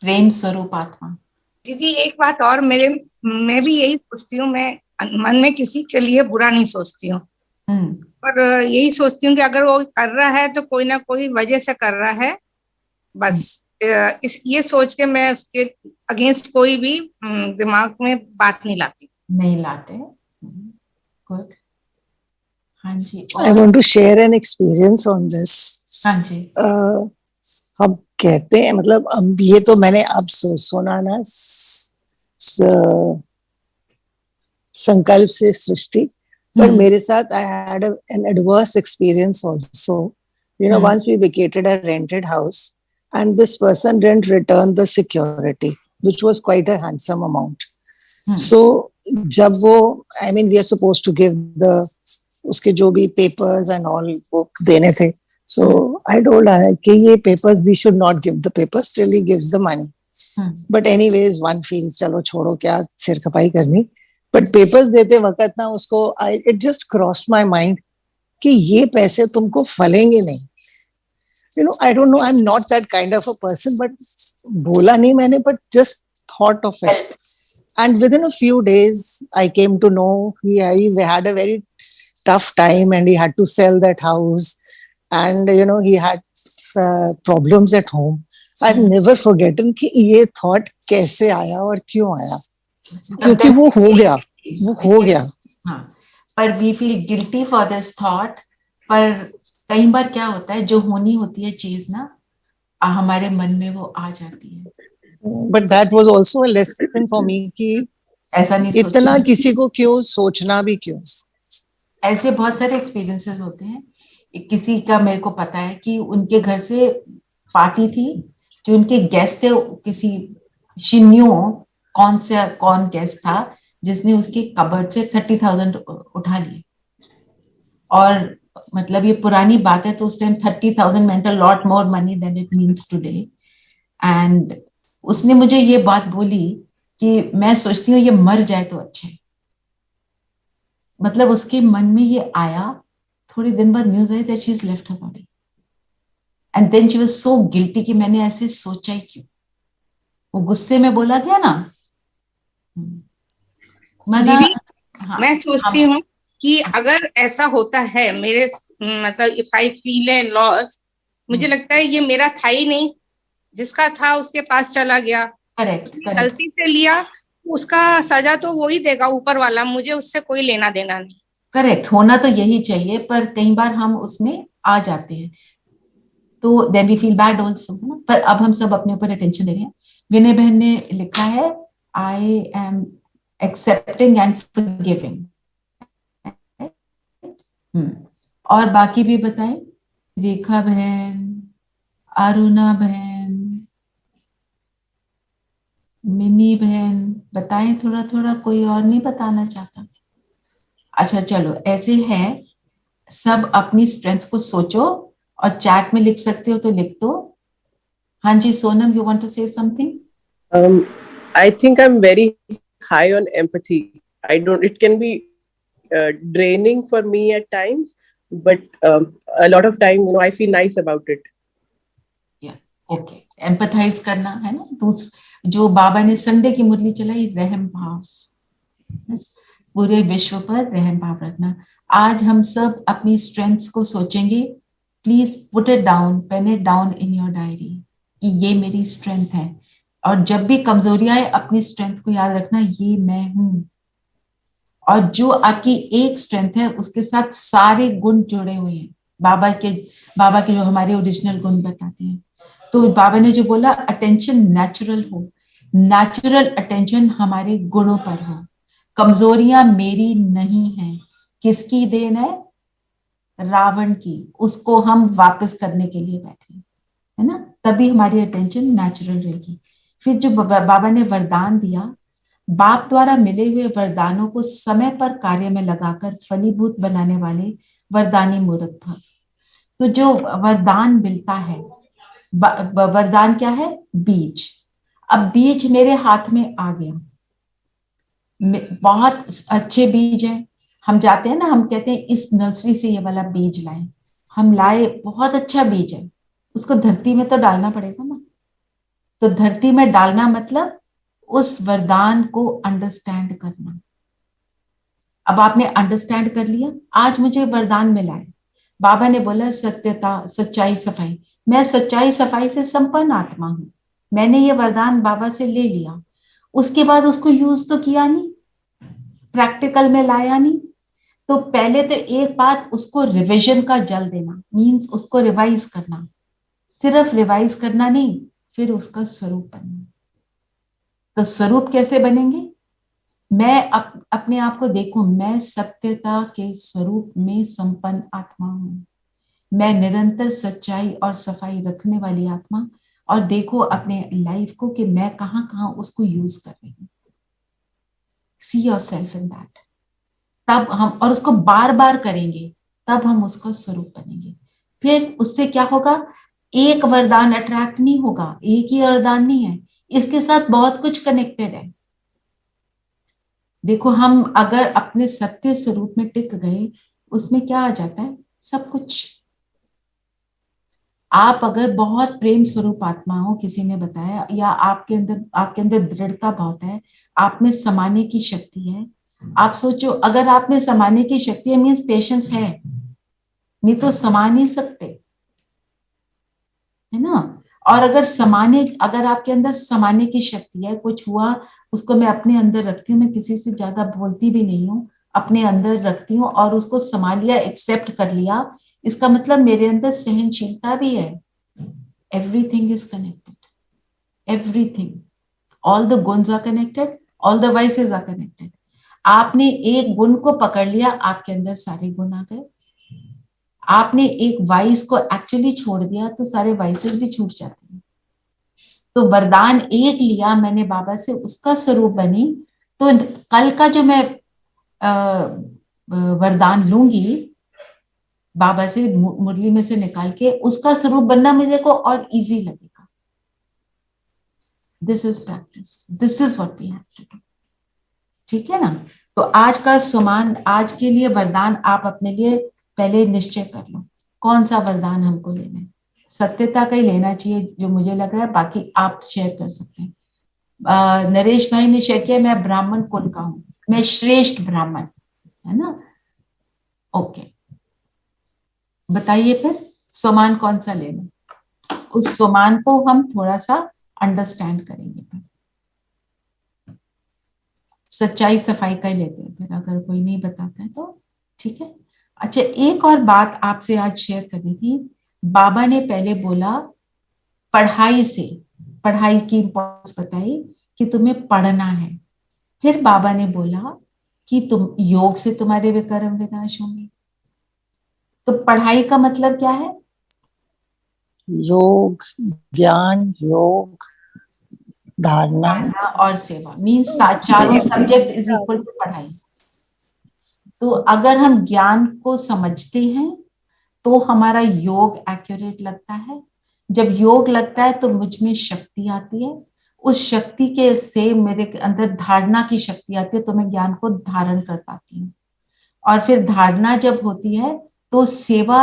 प्रेम स्वरूप आत्मा. दीदी एक बात और, मैं भी यही सोचती हूँ, मैं मन में किसी के लिए बुरा नहीं सोचती हूँ, पर यही सोचती हूँ कि अगर वो कर रहा है तो कोई ना कोई वजह से कर रहा है. बस ये सोच के मैं उसके अगेंस्ट कोई भी दिमाग में बात नहीं लाते. गुड. हाँ जी. I want to share an experience on this. हाँ जी. हम कहते हैं, मतलब अब ये तो मैंने अब सुना ना, संकल्प से सृष्टि, पर मेरे साथ I had an adverse experience also. You know, once we vacated a rented house and this person didn't return the security, which was quite a handsome amount. So जब वो, I mean, we are supposed to give the उसके जो भी papers and all वो देने थे. So I told her कि ये papers, we should not give the papers till he gives the money. But anyways, one feels चलो छोड़ो, क्या सिर खपाई करनी. But papers देते वक्त ना उसको, it just crossed my mind कि ये पैसे तुमको फलेंगे नहीं. You know, I don't know, I'm not that kind of a person, but बोला नहीं मैंने, but just thought of it. And within a few days, I came to know he had a very tough time and he had to sell that house. And, you know, he had problems at home. I've never forgotten कि ये thought कैसे आया और क्यों आया. क्योंकि वो हो गया. हाँ, पर we feel guilty for this thought. पर कई बार क्या होता है, जो होनी होती है चीज ना, हमारे मन में वो आ जाती है. But that was also a lesson for me कि ऐसा नहीं इतना किसी को क्यों सोचना भी क्यों. ऐसे बहुत सारे एक्सपीरियंसेस होते हैं. किसी का मेरे को पता है कि उनके घर से पार्टी थी, जो उनके गेस्ट थे, किसी शिन्यो कौन गेस्ट था जिसने उसके कबर्ड से 30,000 उठा लिए. और मतलब ये पुरानी बात है, तो उस time 30,000 meant a lot more money than it means today. And उसने मुझे ये बात बोली कि मैं सोचती हूँ ये मर जाए तो अच्छा है. मतलब उसके मन में ये आया. थोड़े दिन बाद news I that she's left her body. And then she was so guilty कि मैंने ऐसे सोचा ही क्यों. वो गुस्से में बोला गया ना. मैं सोचती हूँ कि अगर ऐसा होता है मेरे, मतलब if I feel a loss, मुझे लगता है ये मेरा था ही नहीं, जिसका था उसके पास चला गया. गलती से लिया, उसका सजा तो वो ही देगा ऊपर वाला, मुझे उससे कोई लेना देना नहीं. करेक्ट, होना तो यही चाहिए, पर कई बार हम उसमें आ जाते हैं तो then we feel bad also. पर अब हम सब अपने ऊपर अटेंशन दे रहे हैं. विनय बहन ने लिखा है, I am accepting and forgiving. और बाकी भी बताएं. रेखा बहन, अरुणा बहन, मिनी बहन, बताएं थोड़ा थोड़ा. कोई और नहीं बताना चाहता? अच्छा चलो, ऐसे है, सब अपनी स्ट्रेंथ को सोचो और चैट में लिख सकते हो तो लिख दो. हाँ जी, Sonam, you want to say something? I think I'm very high on empathy. It can be draining for me at times, but a lot of time, I feel nice about it. Yeah, okay. Empathize करना है ना. जो बाबा ने Sunday की मुरली चलाई, रहम भाव, पूरे विश्व पर रहम भाव रखना. आज हम सब अपनी स्ट्रेंथ्स को सोचेंगे. Please put it down, pen it down in your diary कि ये मेरी स्ट्रेंथ है. और जब भी कमजोरी आए, अपनी स्ट्रेंथ को याद रखना, ये मैं हूं. और जो आपकी एक स्ट्रेंथ है उसके साथ सारे गुण जुड़े हुए हैं, बाबा के जो हमारे ओरिजिनल गुण बताते हैं। तो बाबा ने जो बोला अटेंशन नेचुरल हो, नेचुरल अटेंशन हमारे गुणों पर हो। कमजोरियां मेरी नहीं है, किसकी देन है? रावण की। उसको हम वापस करने के लिए बैठे, है ना, तभी हमारी अटेंशन नेचुरल रहेगी। फिर जो बाबा ने वरदान दिया, बाप द्वारा मिले हुए वरदानों को समय पर कार्य में लगाकर फलीभूत बनाने वाले वरदानी मूर्त भव। तो जो वरदान मिलता है, वरदान क्या है? बीज। अब बीज मेरे हाथ में आ गया, बहुत अच्छे बीज है। हम जाते हैं ना, हम कहते हैं इस नर्सरी से ये वाला बीज लाए, हम लाए, बहुत अच्छा बीज है, उसको धरती में तो डालना पड़ेगा ना। तो धरती में डालना मतलब उस वरदान को अंडरस्टैंड करना। अब आपने अंडरस्टैंड कर लिया, आज मुझे वरदान मिला है, बाबा ने बोला सत्यता, सच्चाई, सफाई। मैं सच्चाई सफाई से संपन्न आत्मा हूं। मैंने ये वरदान बाबा से ले लिया, उसके बाद उसको यूज तो किया नहीं, प्रैक्टिकल में लाया नहीं। तो पहले तो एक बात, उसको रिविजन का जल देना, मींस उसको रिवाइज करना, सिर्फ रिवाइज करना नहीं, फिर उसका स्वरूप बनना। तो स्वरूप कैसे बनेंगे? मैं अपने आप को देखूं, मैं सत्यता के स्वरूप में संपन्न आत्मा हूं, मैं निरंतर सच्चाई और सफाई रखने वाली आत्मा। और देखो अपने लाइफ को कि मैं कहां कहां उसको यूज कर रही हूं। See yourself in that. तब हम, और उसको बार बार करेंगे, तब हम उसका स्वरूप बनेंगे। फिर उससे क्या होगा? एक वरदान अट्रैक्ट नहीं होगा, एक ही वरदान नहीं है, इसके साथ बहुत कुछ कनेक्टेड है। देखो, हम अगर अपने सत्य स्वरूप में टिक गए, उसमें क्या आ जाता है? सब कुछ। आप अगर बहुत प्रेम स्वरूप आत्मा हो, किसी ने बताया, या आपके अंदर दृढ़ता बहुत है, आप में समाने की शक्ति है। आप सोचो, अगर आप में समाने की शक्ति है, मीन्स पेशेंस है, नहीं तो समा नहीं सकते, है ना। और अगर आपके अंदर समाने की शक्ति है, कुछ हुआ उसको मैं अपने अंदर रखती हूँ, मैं किसी से ज्यादा बोलती भी नहीं हूँ, अपने अंदर रखती हूँ और उसको संभाल लिया, एक्सेप्ट कर लिया, इसका मतलब मेरे अंदर सहनशीलता भी है। Everything is connected, everything, all the गुण्स are connected, all the vices are connected. आपने एक गुण को पकड़ लिया, आपके अंदर सारे गुण आ गए। आपने एक वाइस को एक्चुअली छोड़ दिया, तो सारे वाइसेस भी छूट जाते हैं। तो वरदान एक लिया मैंने बाबा से, उसका स्वरूप बनी। तो कल का जो मैं वरदान लूंगी बाबा से, मुरली में से निकाल के, उसका स्वरूप बनना मेरे को और इजी लगेगा। This is practice, this is what we have to do. ठीक है ना। तो आज का सुमान, आज के लिए वरदान आप अपने लिए पहले निश्चय कर लो, कौन सा वरदान हमको लेना है। सत्यता का ही लेना चाहिए जो मुझे लग रहा है, बाकी आप शेयर कर सकते हैं। नरेश भाई ने शेयर किया, मैं ब्राह्मण कुल का हूं, मैं श्रेष्ठ ब्राह्मण, है ना। ओके, बताइए फिर सोमान कौन सा लेना। उस सोमान को हम थोड़ा सा अंडरस्टैंड करेंगे। फिर सच्चाई सफाई का ही लेते हैं फिर, अगर कोई नहीं बताता है तो ठीक है। अच्छा, एक और बात आपसे आज शेयर करनी थी। बाबा ने पहले बोला पढ़ाई की इंपॉर्टेंस बताई कि तुम्हें पढ़ना है। फिर बाबा ने बोला कि तुम योग से तुम्हारे विकर्म विनाश होंगे। तो पढ़ाई का मतलब क्या है? योग, ज्ञान, योग, धारणा और सेवा, मीन्स चारों सब्जेक्ट इज इक्वल टू पढ़ाई। तो अगर हम ज्ञान को समझते हैं तो हमारा योग एक्यूरेट लगता है। जब योग लगता है तो मुझ में शक्ति आती है, उस शक्ति के से मेरे अंदर धारणा की शक्ति आती है, तो मैं ज्ञान को धारण कर पाती हूँ। और फिर धारणा जब होती है तो सेवा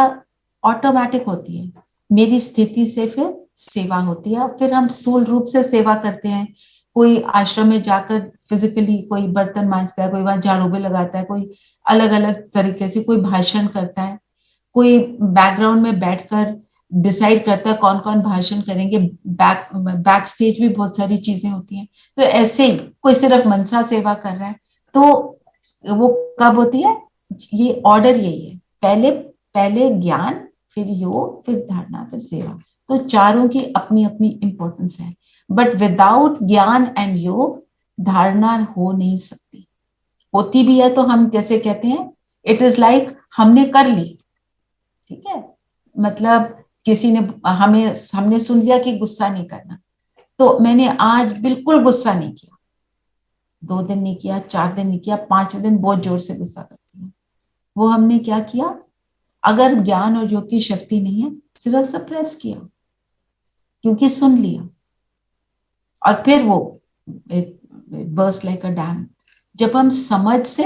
ऑटोमेटिक होती है, मेरी स्थिति से फिर सेवा होती है। फिर हम स्थूल रूप से सेवा करते हैं, कोई आश्रम में जाकर फिजिकली कोई बर्तन मांजता है, कोई वहां झाड़ू भी लगाता है, कोई अलग अलग तरीके से, कोई भाषण करता है, कोई बैकग्राउंड में बैठकर डिसाइड करता है कौन कौन भाषण करेंगे। बैक स्टेज भी बहुत सारी चीजें होती हैं। तो ऐसे ही कोई सिर्फ मनसा सेवा कर रहा है। तो वो कब होती है, ये ऑर्डर यही है, पहले पहले ज्ञान, फिर योग, फिर धारणा, फिर सेवा। तो चारों की अपनी अपनी इंपॉर्टेंस है, बट विदाउट ज्ञान एंड योग धारणा हो नहीं सकती। होती भी है तो हम जैसे कहते हैं इट इज लाइक हमने कर ली, ठीक है, मतलब किसी ने हमने सुन लिया कि गुस्सा नहीं करना, तो मैंने आज बिल्कुल गुस्सा नहीं किया, 2 दिन नहीं किया, 4 दिन नहीं किया, 5वें दिन बहुत जोर से गुस्सा करती हूँ। वो हमने क्या किया, अगर ज्ञान और योग की शक्ति नहीं है, सिर्फ सप्रेस किया, क्योंकि सुन लिया, और फिर वो बर्स्ट लाइक अ डैम। जब हम समझ से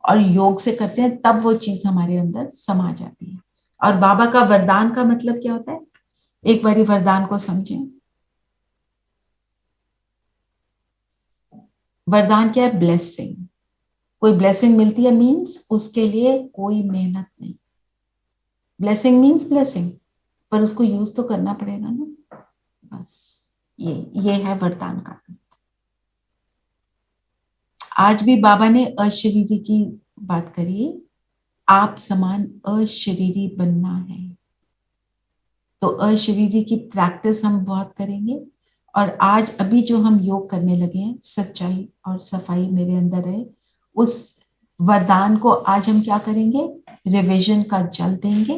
और योग से करते हैं तब वो चीज हमारे अंदर समा जाती है। और बाबा का वरदान का मतलब क्या होता है, एक बारी वरदान को समझें। वरदान क्या है, ब्लेसिंग। कोई ब्लेसिंग मिलती है मीन्स उसके लिए कोई मेहनत नहीं। ब्लेसिंग मीन्स ब्लेसिंग, पर उसको यूज तो करना पड़ेगा ना, बस ये है वरदान का। आज भी बाबा ने अशरीरी की बात करी, आप समान अशरीरी बनना है। तो अशरीरी की प्रैक्टिस हम बहुत करेंगे, और आज अभी जो हम योग करने लगे हैं, सच्चाई और सफाई मेरे अंदर है, उस वरदान को आज हम क्या करेंगे, रिविजन का जल देंगे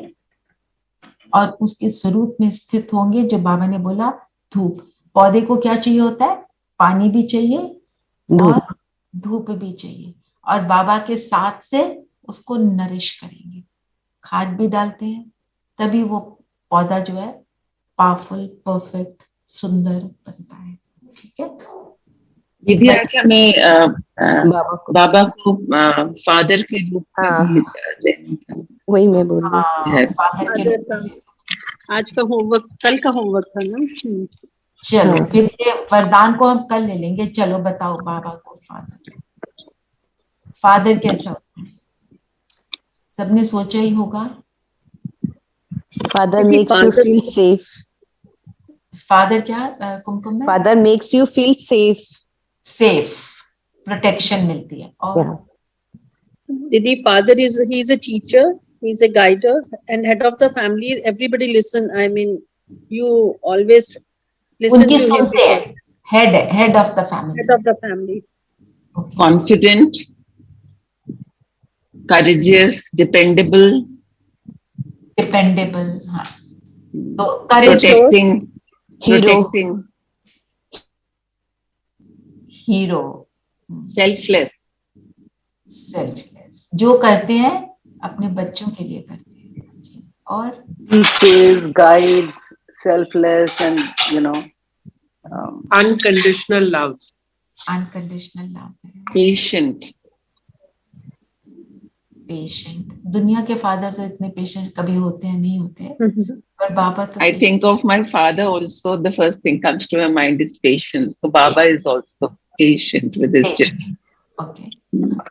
और उसके स्वरूप में स्थित होंगे। जो बाबा ने बोला धूप, पौधे को क्या चाहिए होता है, पानी भी चाहिए और धूप भी चाहिए, और बाबा के साथ से उसको नरिश करेंगे, खाद भी डालते हैं, तभी वो पौधा जो है पावरफुल, परफेक्ट, सुंदर बनता है। ठीक है, ये भी आज हमें बाबा को फादर के रूप में भी लेना था। वही मैं बोल रही हूँ, फादर के रूप में। आज का होमवर्क, कल का होमवर्क था ना। चलो फिर ये वरदान को हम कल ले लेंगे। चलो बताओ बाबा को फादर कैसा होता है, सबने सोचा ही होगा। Father makes you feel safe. Father क्या कुमकुम में, father makes you feel safe, protection मिलती है। और दीदी, father he is a teacher, he is a guider and head of the family. Everybody listen, I mean you always listen उनकी to him. सुनते हैं, head of the family. Head of the family. Okay. Confident, courageous, dependable, हाँ, तो courage, protecting, hero, selfless, जो करते हैं अपने बच्चों के लिए करते हैं, और teaches, guides, selfless, and unconditional love. patient. दुनिया के फादर तो इतने पेशेंट कभी होते हैं नहीं होते, पर बाबा तो I think of my father also. The first thing comes to my mind is patience. So Baba is also patient with his children. Okay.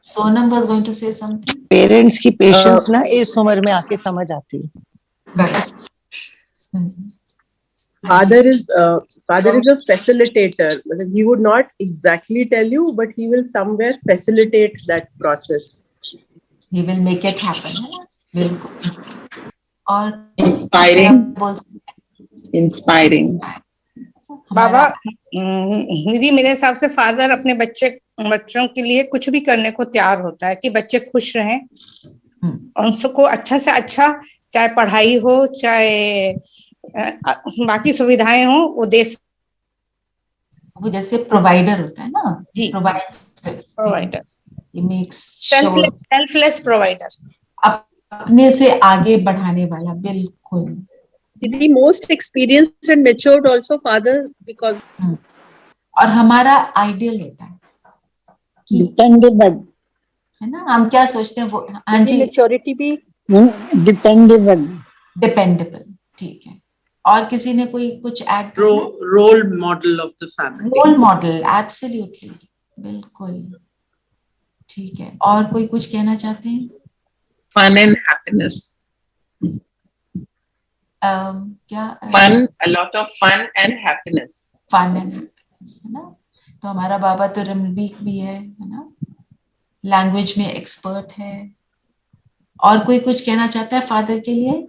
Sonam was going to say something. Parents की patience ना इस उम्र में आके समझ आती है। Father is a facilitator. He would not exactly tell you, but he will somewhere facilitate that process. He will make it happen. बिल्कुल। और inspiring. बाबा निधि, मेरे हिसाब से फादर अपने बच्चों के लिए कुछ भी करने को तैयार होता है कि बच्चे खुश रहें, उनको अच्छा से अच्छा, चाहे पढ़ाई हो चाहे बाकी सुविधाएं हो, वो दे। वो जैसे प्रोवाइडर होता है ना जी, प्रोवाइडर, सेल्फलेस प्रोवाइडर, अपने से आगे बढ़ाने वाला। बिल्कुल। The most experienced and matured also father, because और हमारा आइडियल होता है डिपेंडेबल, है ना, हम क्या सोचते हैं वो। हाँ जी, मेच्योरिटी भी डिपेंडेबल, ठीक है। और किसी ने कोई कुछ ऐड करना? Role model of the family. Role model, absolutely, बिल्कुल ठीक है। और कोई कुछ कहना चाहते हैं? Fun and happiness. क्या Fun, a lot of fun and happiness. Fun and happiness, है ना। तो हमारा बाबा तो रमबीक भी है ना, लैंग्वेज में एक्सपर्ट है। और कोई कुछ कहना चाहता है फादर के लिए?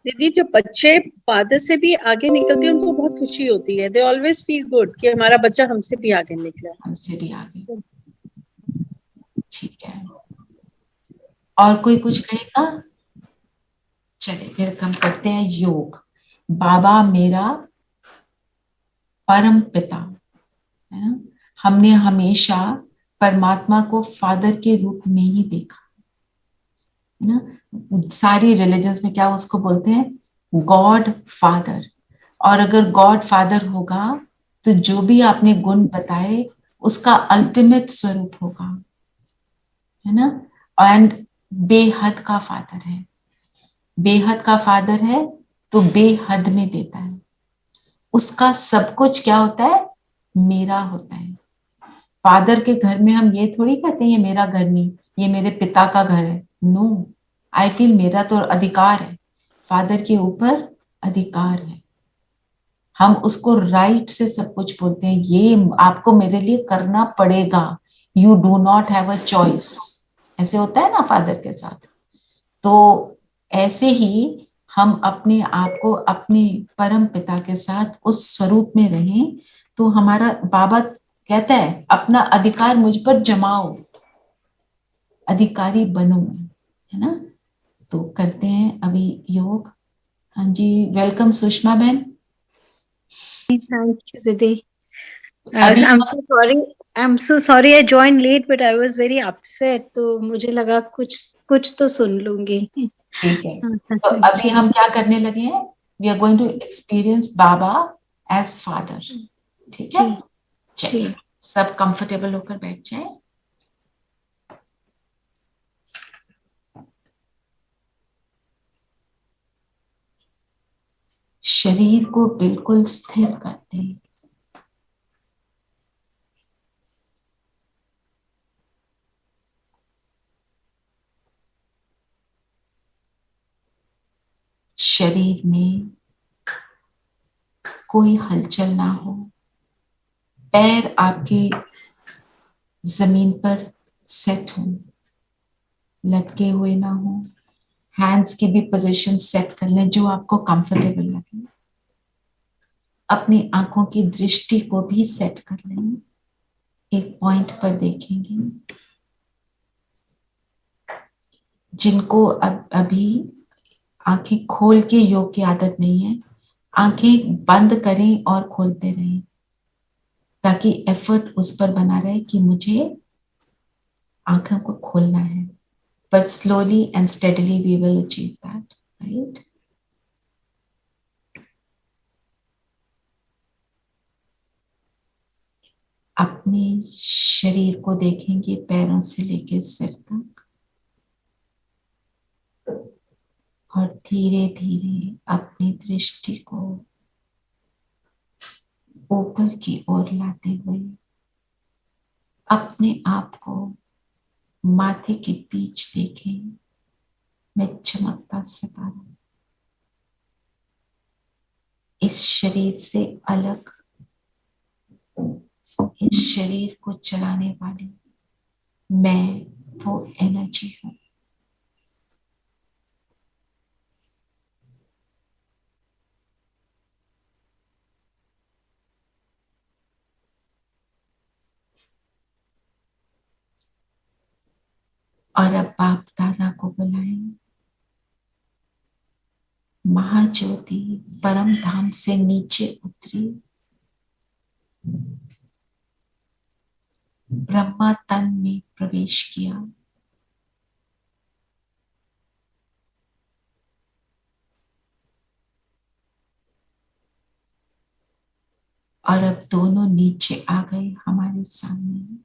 दीदी, जो बच्चे फादर से भी आगे निकलते हैं उनको बहुत खुशी होती है। दे ऑलवेज फील गुड कि हमारा बच्चा हमसे भी आगे निकला। हमसे भी आगे, ठीक है। और कोई कुछ कहेगा? चलिए फिर हम करते हैं योग। बाबा मेरा परम पिता, है ना। हमने हमेशा परमात्मा को फादर के रूप में ही देखा, है ना। सारी रिलीजन्स में क्या उसको बोलते हैं? God father. और अगर गॉड फादर होगा तो जो भी आपने गुण बताए उसका अल्टीमेट स्वरूप होगा, है ना। एंड बेहद का फादर है, बेहद का फादर है तो बेहद में देता है। उसका सब कुछ क्या होता है? मेरा होता है। फादर के घर में हम ये थोड़ी कहते हैं ये मेरा घर नहीं, ये मेरे पिता का घर है। नो, आई फील मेरा तो अधिकार है, फादर के ऊपर अधिकार है। हम उसको राइट से सब कुछ बोलते हैं, ये आपको मेरे लिए करना पड़ेगा, you do not have a choice. ऐसे होता है ना फादर के साथ। तो ऐसे ही हम अपने आप को अपने परम पिता के साथ उस स्वरूप में रहें तो हमारा बाबा कहता है अपना अधिकार मुझ पर जमाओ, अधिकारी बनो, है ना। तो करते हैं अभी योग। हाँ जी, वेलकम सुषमा बहन। Thank you, Didi. अभी I'm so sorry. I'm so sorry I joined late, but I was very upset. तो मुझे लगा कुछ तो सुन लूंगी। ठीक है, तो अभी हम क्या करने लगे हैं? We are going to experience बाबा एज फादर। ठीक है, चलिए सब कंफर्टेबल होकर बैठ जाए। शरीर को बिल्कुल स्थिर कर दें। शरीर में कोई हलचल ना हो, पैर आपके जमीन पर सेट हो, लटके हुए ना हो। हैंड्स की भी पोजीशन सेट कर लें जो आपको कंफर्टेबल लगे। अपनी आंखों की दृष्टि को भी सेट कर लें, एक पॉइंट पर देखेंगे। जिनको अभी आंखें खोल के योग की आदत नहीं है, आंखें बंद करें और खोलते रहें ताकि एफर्ट उस पर बना रहे कि मुझे आंखों को खोलना है। But slowly and steadily we will achieve that, right? अपने शरीर को देखेंगे पैरों से लेकर सिर तक और धीरे धीरे अपनी दृष्टि को ऊपर की ओर लाते हुए अपने आप को माथे के बीच देखें में चमकता सितारा। इस शरीर से अलग, इस शरीर को चलाने वाली मैं वो एनर्जी हूं। और अब बाप दादा को बुलाएं। महाज्योति परम धाम से नीचे उतरी, ब्रह्मा तन में प्रवेश किया। और अब दोनों नीचे आ गए हमारे सामने।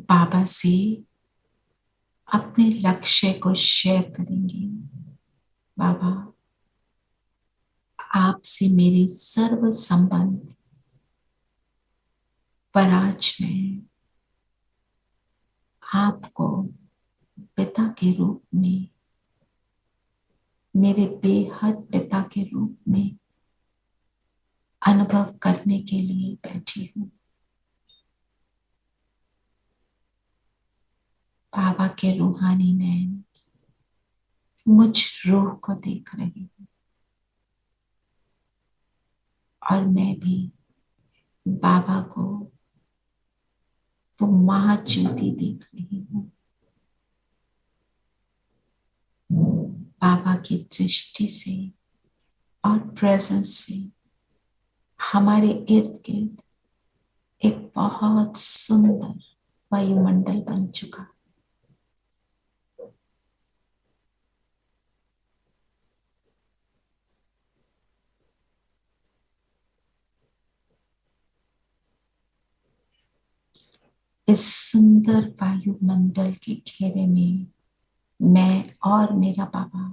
बाबा से अपने लक्ष्य को शेयर करेंगे। बाबा, आपसे मेरे सर्व संबंध पर आज मैं आपको पिता के रूप में, मेरे बेहद पिता के रूप में अनुभव करने के लिए बैठी हूँ। बाबा के रूहानी नैन मुझ रूह को देख रही हूँ और मैं भी बाबा को वो महाज्योति देख रही हूँ। बाबा की दृष्टि से और प्रेजेंस से हमारे इर्द गिर्द एक बहुत सुंदर वायुमंडल बन चुका। इस सुंदर वायुमंडल के घेरे में मैं और मेरा बाबा,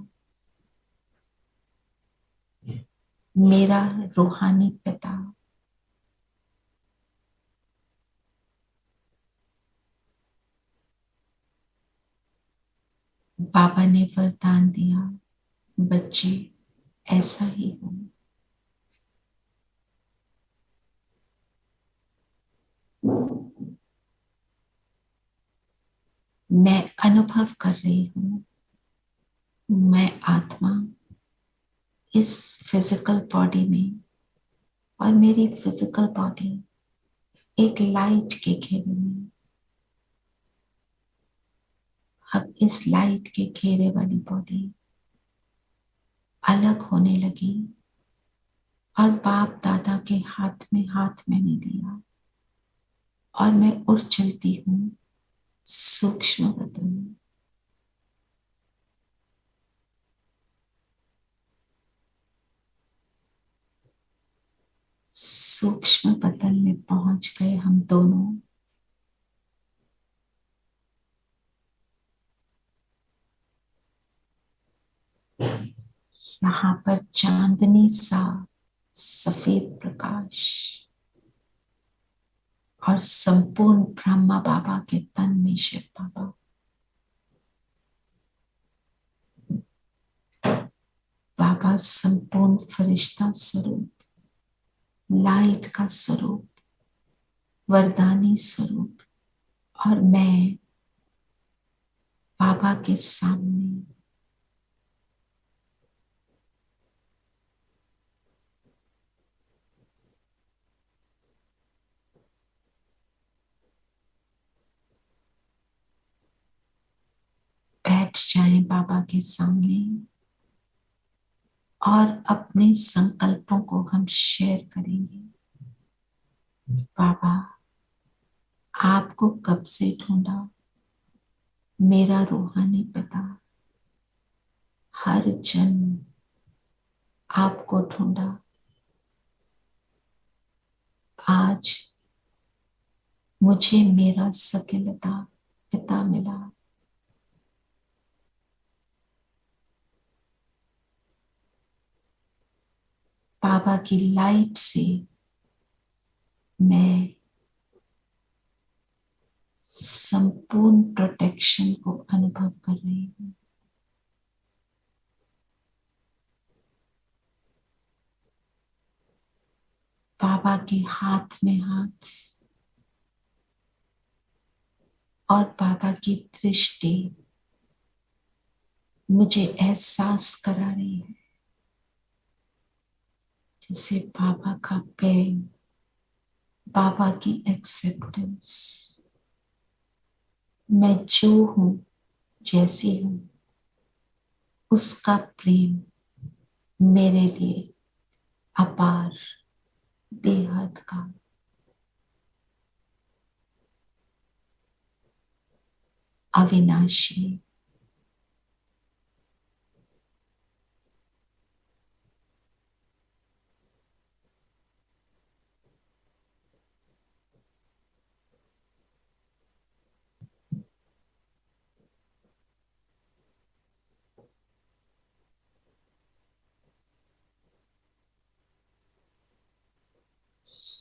मेरा रूहानी पिता, बाबा ने वरदान दिया, बच्चे ऐसा ही हो। मैं अनुभव कर रही हूँ, मैं आत्मा इस फिजिकल बॉडी में और मेरी फिजिकल बॉडी एक लाइट के घेरे में। अब इस लाइट के घेरे वाली बॉडी अलग होने लगी और बाप दादा के हाथ में हाथ मैंने दिया और मैं उड़ चलती हूँ सूक्ष्म बदन में। सूक्ष्म बदन में पहुंच गए हम दोनों। यहाँ पर चांदनी सा सफेद प्रकाश और संपूर्ण ब्रह्मा बाबा के तन में शिव बाबा। बाबा संपूर्ण फरिश्ता स्वरूप, लाइट का स्वरूप, वरदानी स्वरूप और मैं बाबा के सामने। बैठ जाएं बाबा के सामने और अपने संकल्पों को हम शेयर करेंगे। बाबा, आपको कब से ढूंढा, मेरा रूहानी पिता, हर जन्म आपको ढूंढा। आज मुझे मेरा सकिलता पिता मिला। बाबा की लाइट से मैं संपूर्ण प्रोटेक्शन को अनुभव कर रही हूँ। बाबा के हाथ में हाथ और बाबा की दृष्टि मुझे एहसास करा रही है जैसे बाबा का प्रेम, बाबा की एक्सेप्टेंस। मैं जो हूं, जैसी हूं, उसका प्रेम मेरे लिए अपार, बेहद का। अविनाशी।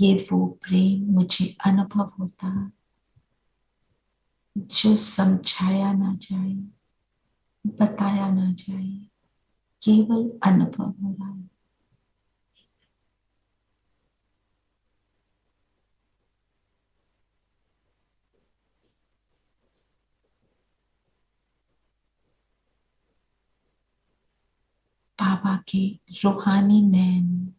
ये वो प्रेम मुझे अनुभव होता जो समझाया ना जाए, बताया ना जाए, केवल अनुभव हो रहा है। बाबा के रूहानी नैन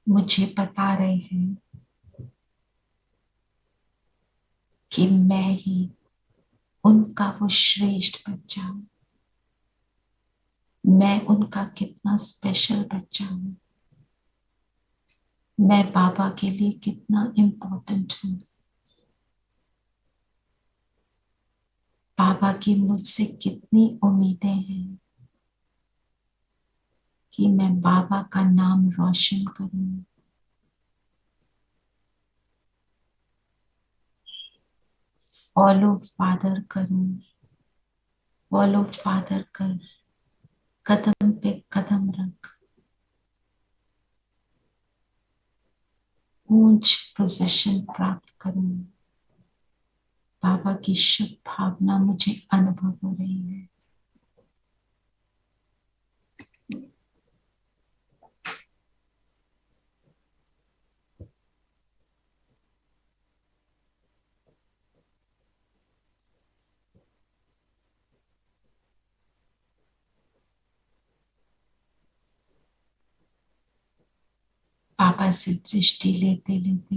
मुझे बता रहे हैं कि मैं ही उनका वो श्रेष्ठ बच्चा हूं, मैं उनका कितना स्पेशल बच्चा हूं, मैं बाबा के लिए कितना इम्पोर्टेंट हूं, बाबा की मुझसे कितनी उम्मीदें हैं कि मैं बाबा का नाम रोशन करूं, फॉलो फादर करूं, फॉलो फादर कर, कदम पे कदम रख, ऊंच पोजीशन प्राप्त करूं। बाबा की शुभ भावना मुझे अनुभव हो रही है। बाबा से दृष्टि लेते लेते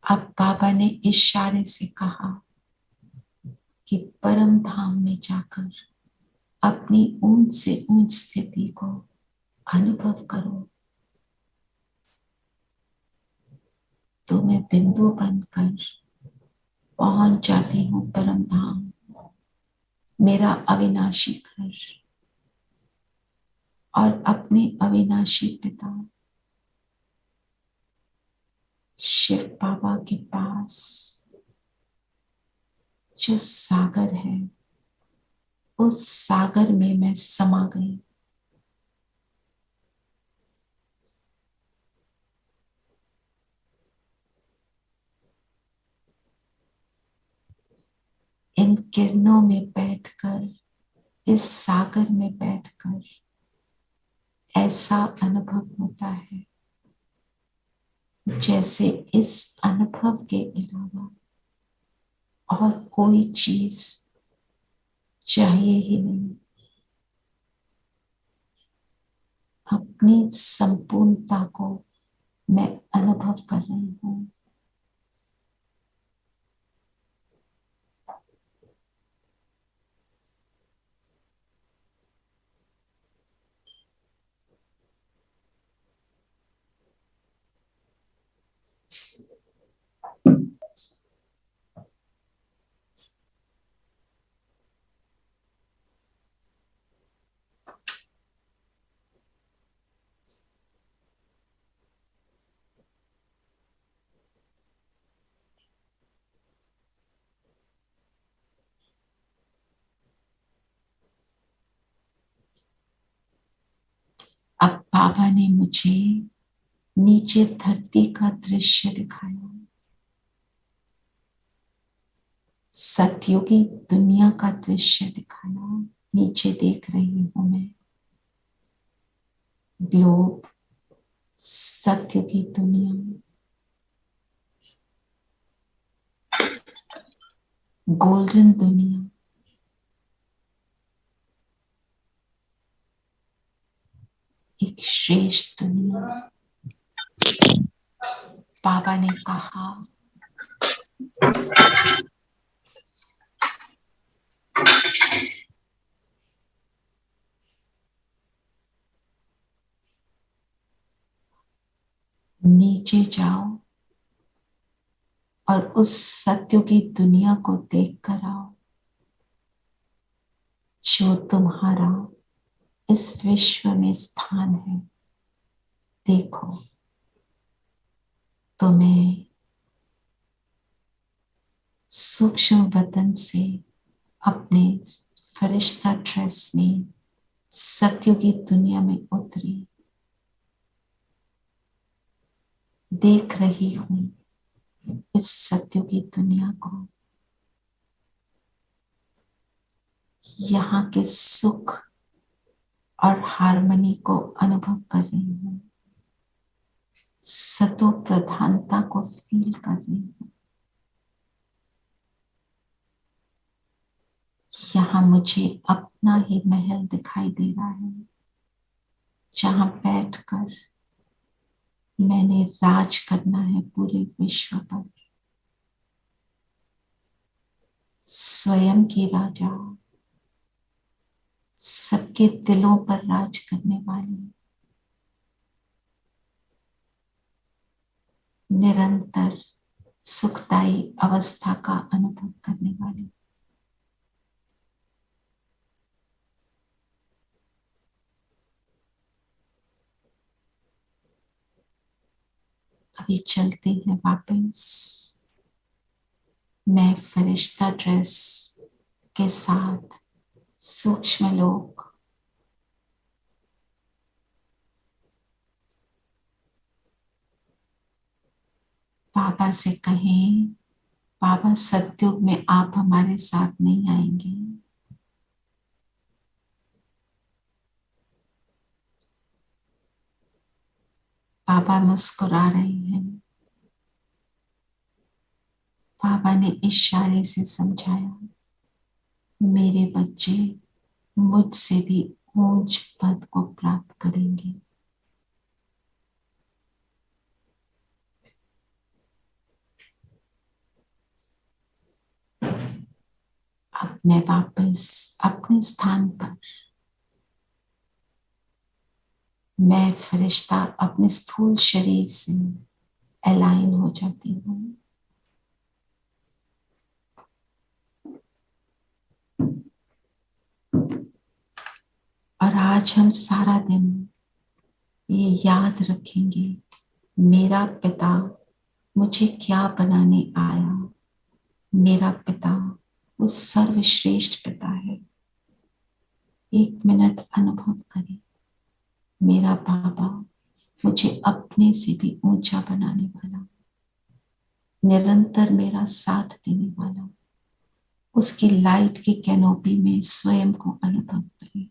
अब बाबा ने इशारे से कहा कि परम धाम में जाकर अपनी ऊंच से ऊंच स्थिति को अनुभव करो। तो मैं बिंदु बनकर पहुंच जाती हूँ परम धाम, मेरा अविनाशी घर, और अपने अविनाशी पिता शिव बाबा के पास जो सागर है, उस सागर में मैं समा गई। इन किरणों में बैठकर, इस सागर में बैठकर ऐसा अनुभव होता है जैसे इस अनुभव के अलावा और कोई चीज चाहिए ही नहीं। अपनी संपूर्णता को मैं अनुभव कर रही हूँ। अब बाबा ने मुझे नीचे धरती का दृश्य दिखाया, सतयुगी दुनिया का दृश्य दिखाया। नीचे देख रही हूं मैं ग्लोब, सतयुगी दुनिया, गोल्डन दुनिया, एक श्रेष्ठ दुनिया। बाबा ने कहा नीचे जाओ और उस सत्युगी दुनिया को देख कर आओ जो तुम्हारा इस विश्व में स्थान है। देखो तो मैं सूक्ष्म वतन से अपने फरिश्ता ड्रेस में सत्युगी दुनिया में उतरी, देख रही हूं इस सत्युगी दुनिया को, यहाँ के सुख और हार्मनी को अनुभव कर रही हूँ। सतो प्रधानता को फील कर रही हूँ। यहाँ मुझे अपना ही महल दिखाई दे रहा है, जहाँ बैठकर मैंने राज करना है पूरे विश्व पर। स्वयं की राजा, सबके दिलों पर राज करने वाली, निरंतर सुखदायी अवस्था का अनुभव करने वाली। अभी चलते हैं वापस। मैं फरिश्ता ड्रेस के साथ सूक्ष्म लोक, बाबा से कहें, बाबा सतयुग में आप हमारे साथ नहीं आएंगे। बाबा मुस्कुरा रहे हैं। बाबा ने इशारे से समझाया, मेरे बच्चे मुझसे भी ऊंच पद को प्राप्त करेंगे। अब मैं वापस अपने स्थान पर, मैं फरिश्ता अपने स्थूल शरीर से अलाइन हो जाती हूँ। और आज हम सारा दिन ये याद रखेंगे, मेरा पिता मुझे क्या बनाने आया। मेरा पिता वो सर्वश्रेष्ठ पिता है। 1 मिनट अनुभव करें, मेरा बाबा मुझे अपने से भी ऊंचा बनाने वाला, निरंतर मेरा साथ देने वाला, उसकी लाइट की कैनोपी में स्वयं को अनुभव करें।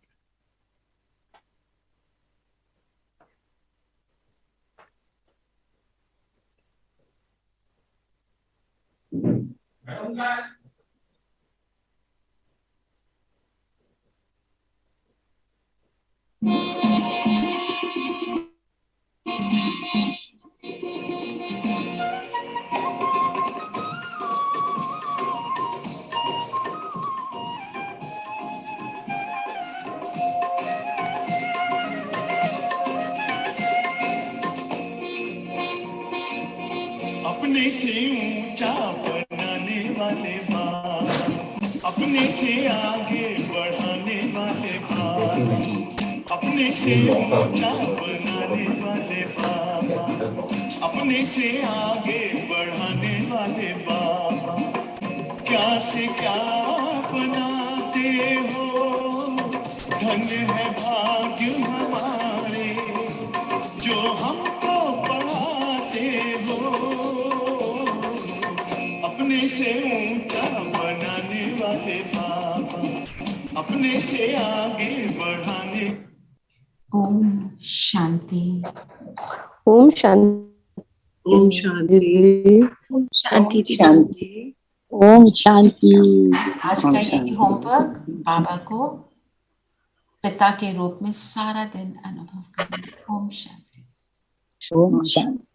अपने से ऊंचा बनाने वाले बाबा, अपने से आगे बढ़ाने वाले बाबा, अपने से ऊंचा बनाने वाले बाबा, अपने से आगे बढ़ाने वाले बाबा। क्या से क्या बनाते हो, धन है भाग्य हमारे जो हमको पढ़ाते हो। अपने से ऊंचा बनाने वाले बाबा, अपने से आगे बढ़ाने। ओम शांति। ओम शांति। ओम शांति। ओम शांति दीदी। शांति। ओम शांति। आज का यही होमवर्क बाबा को पिता के रूप में सारा दिन अनुभव करें। ओम शांति। ओम शांति।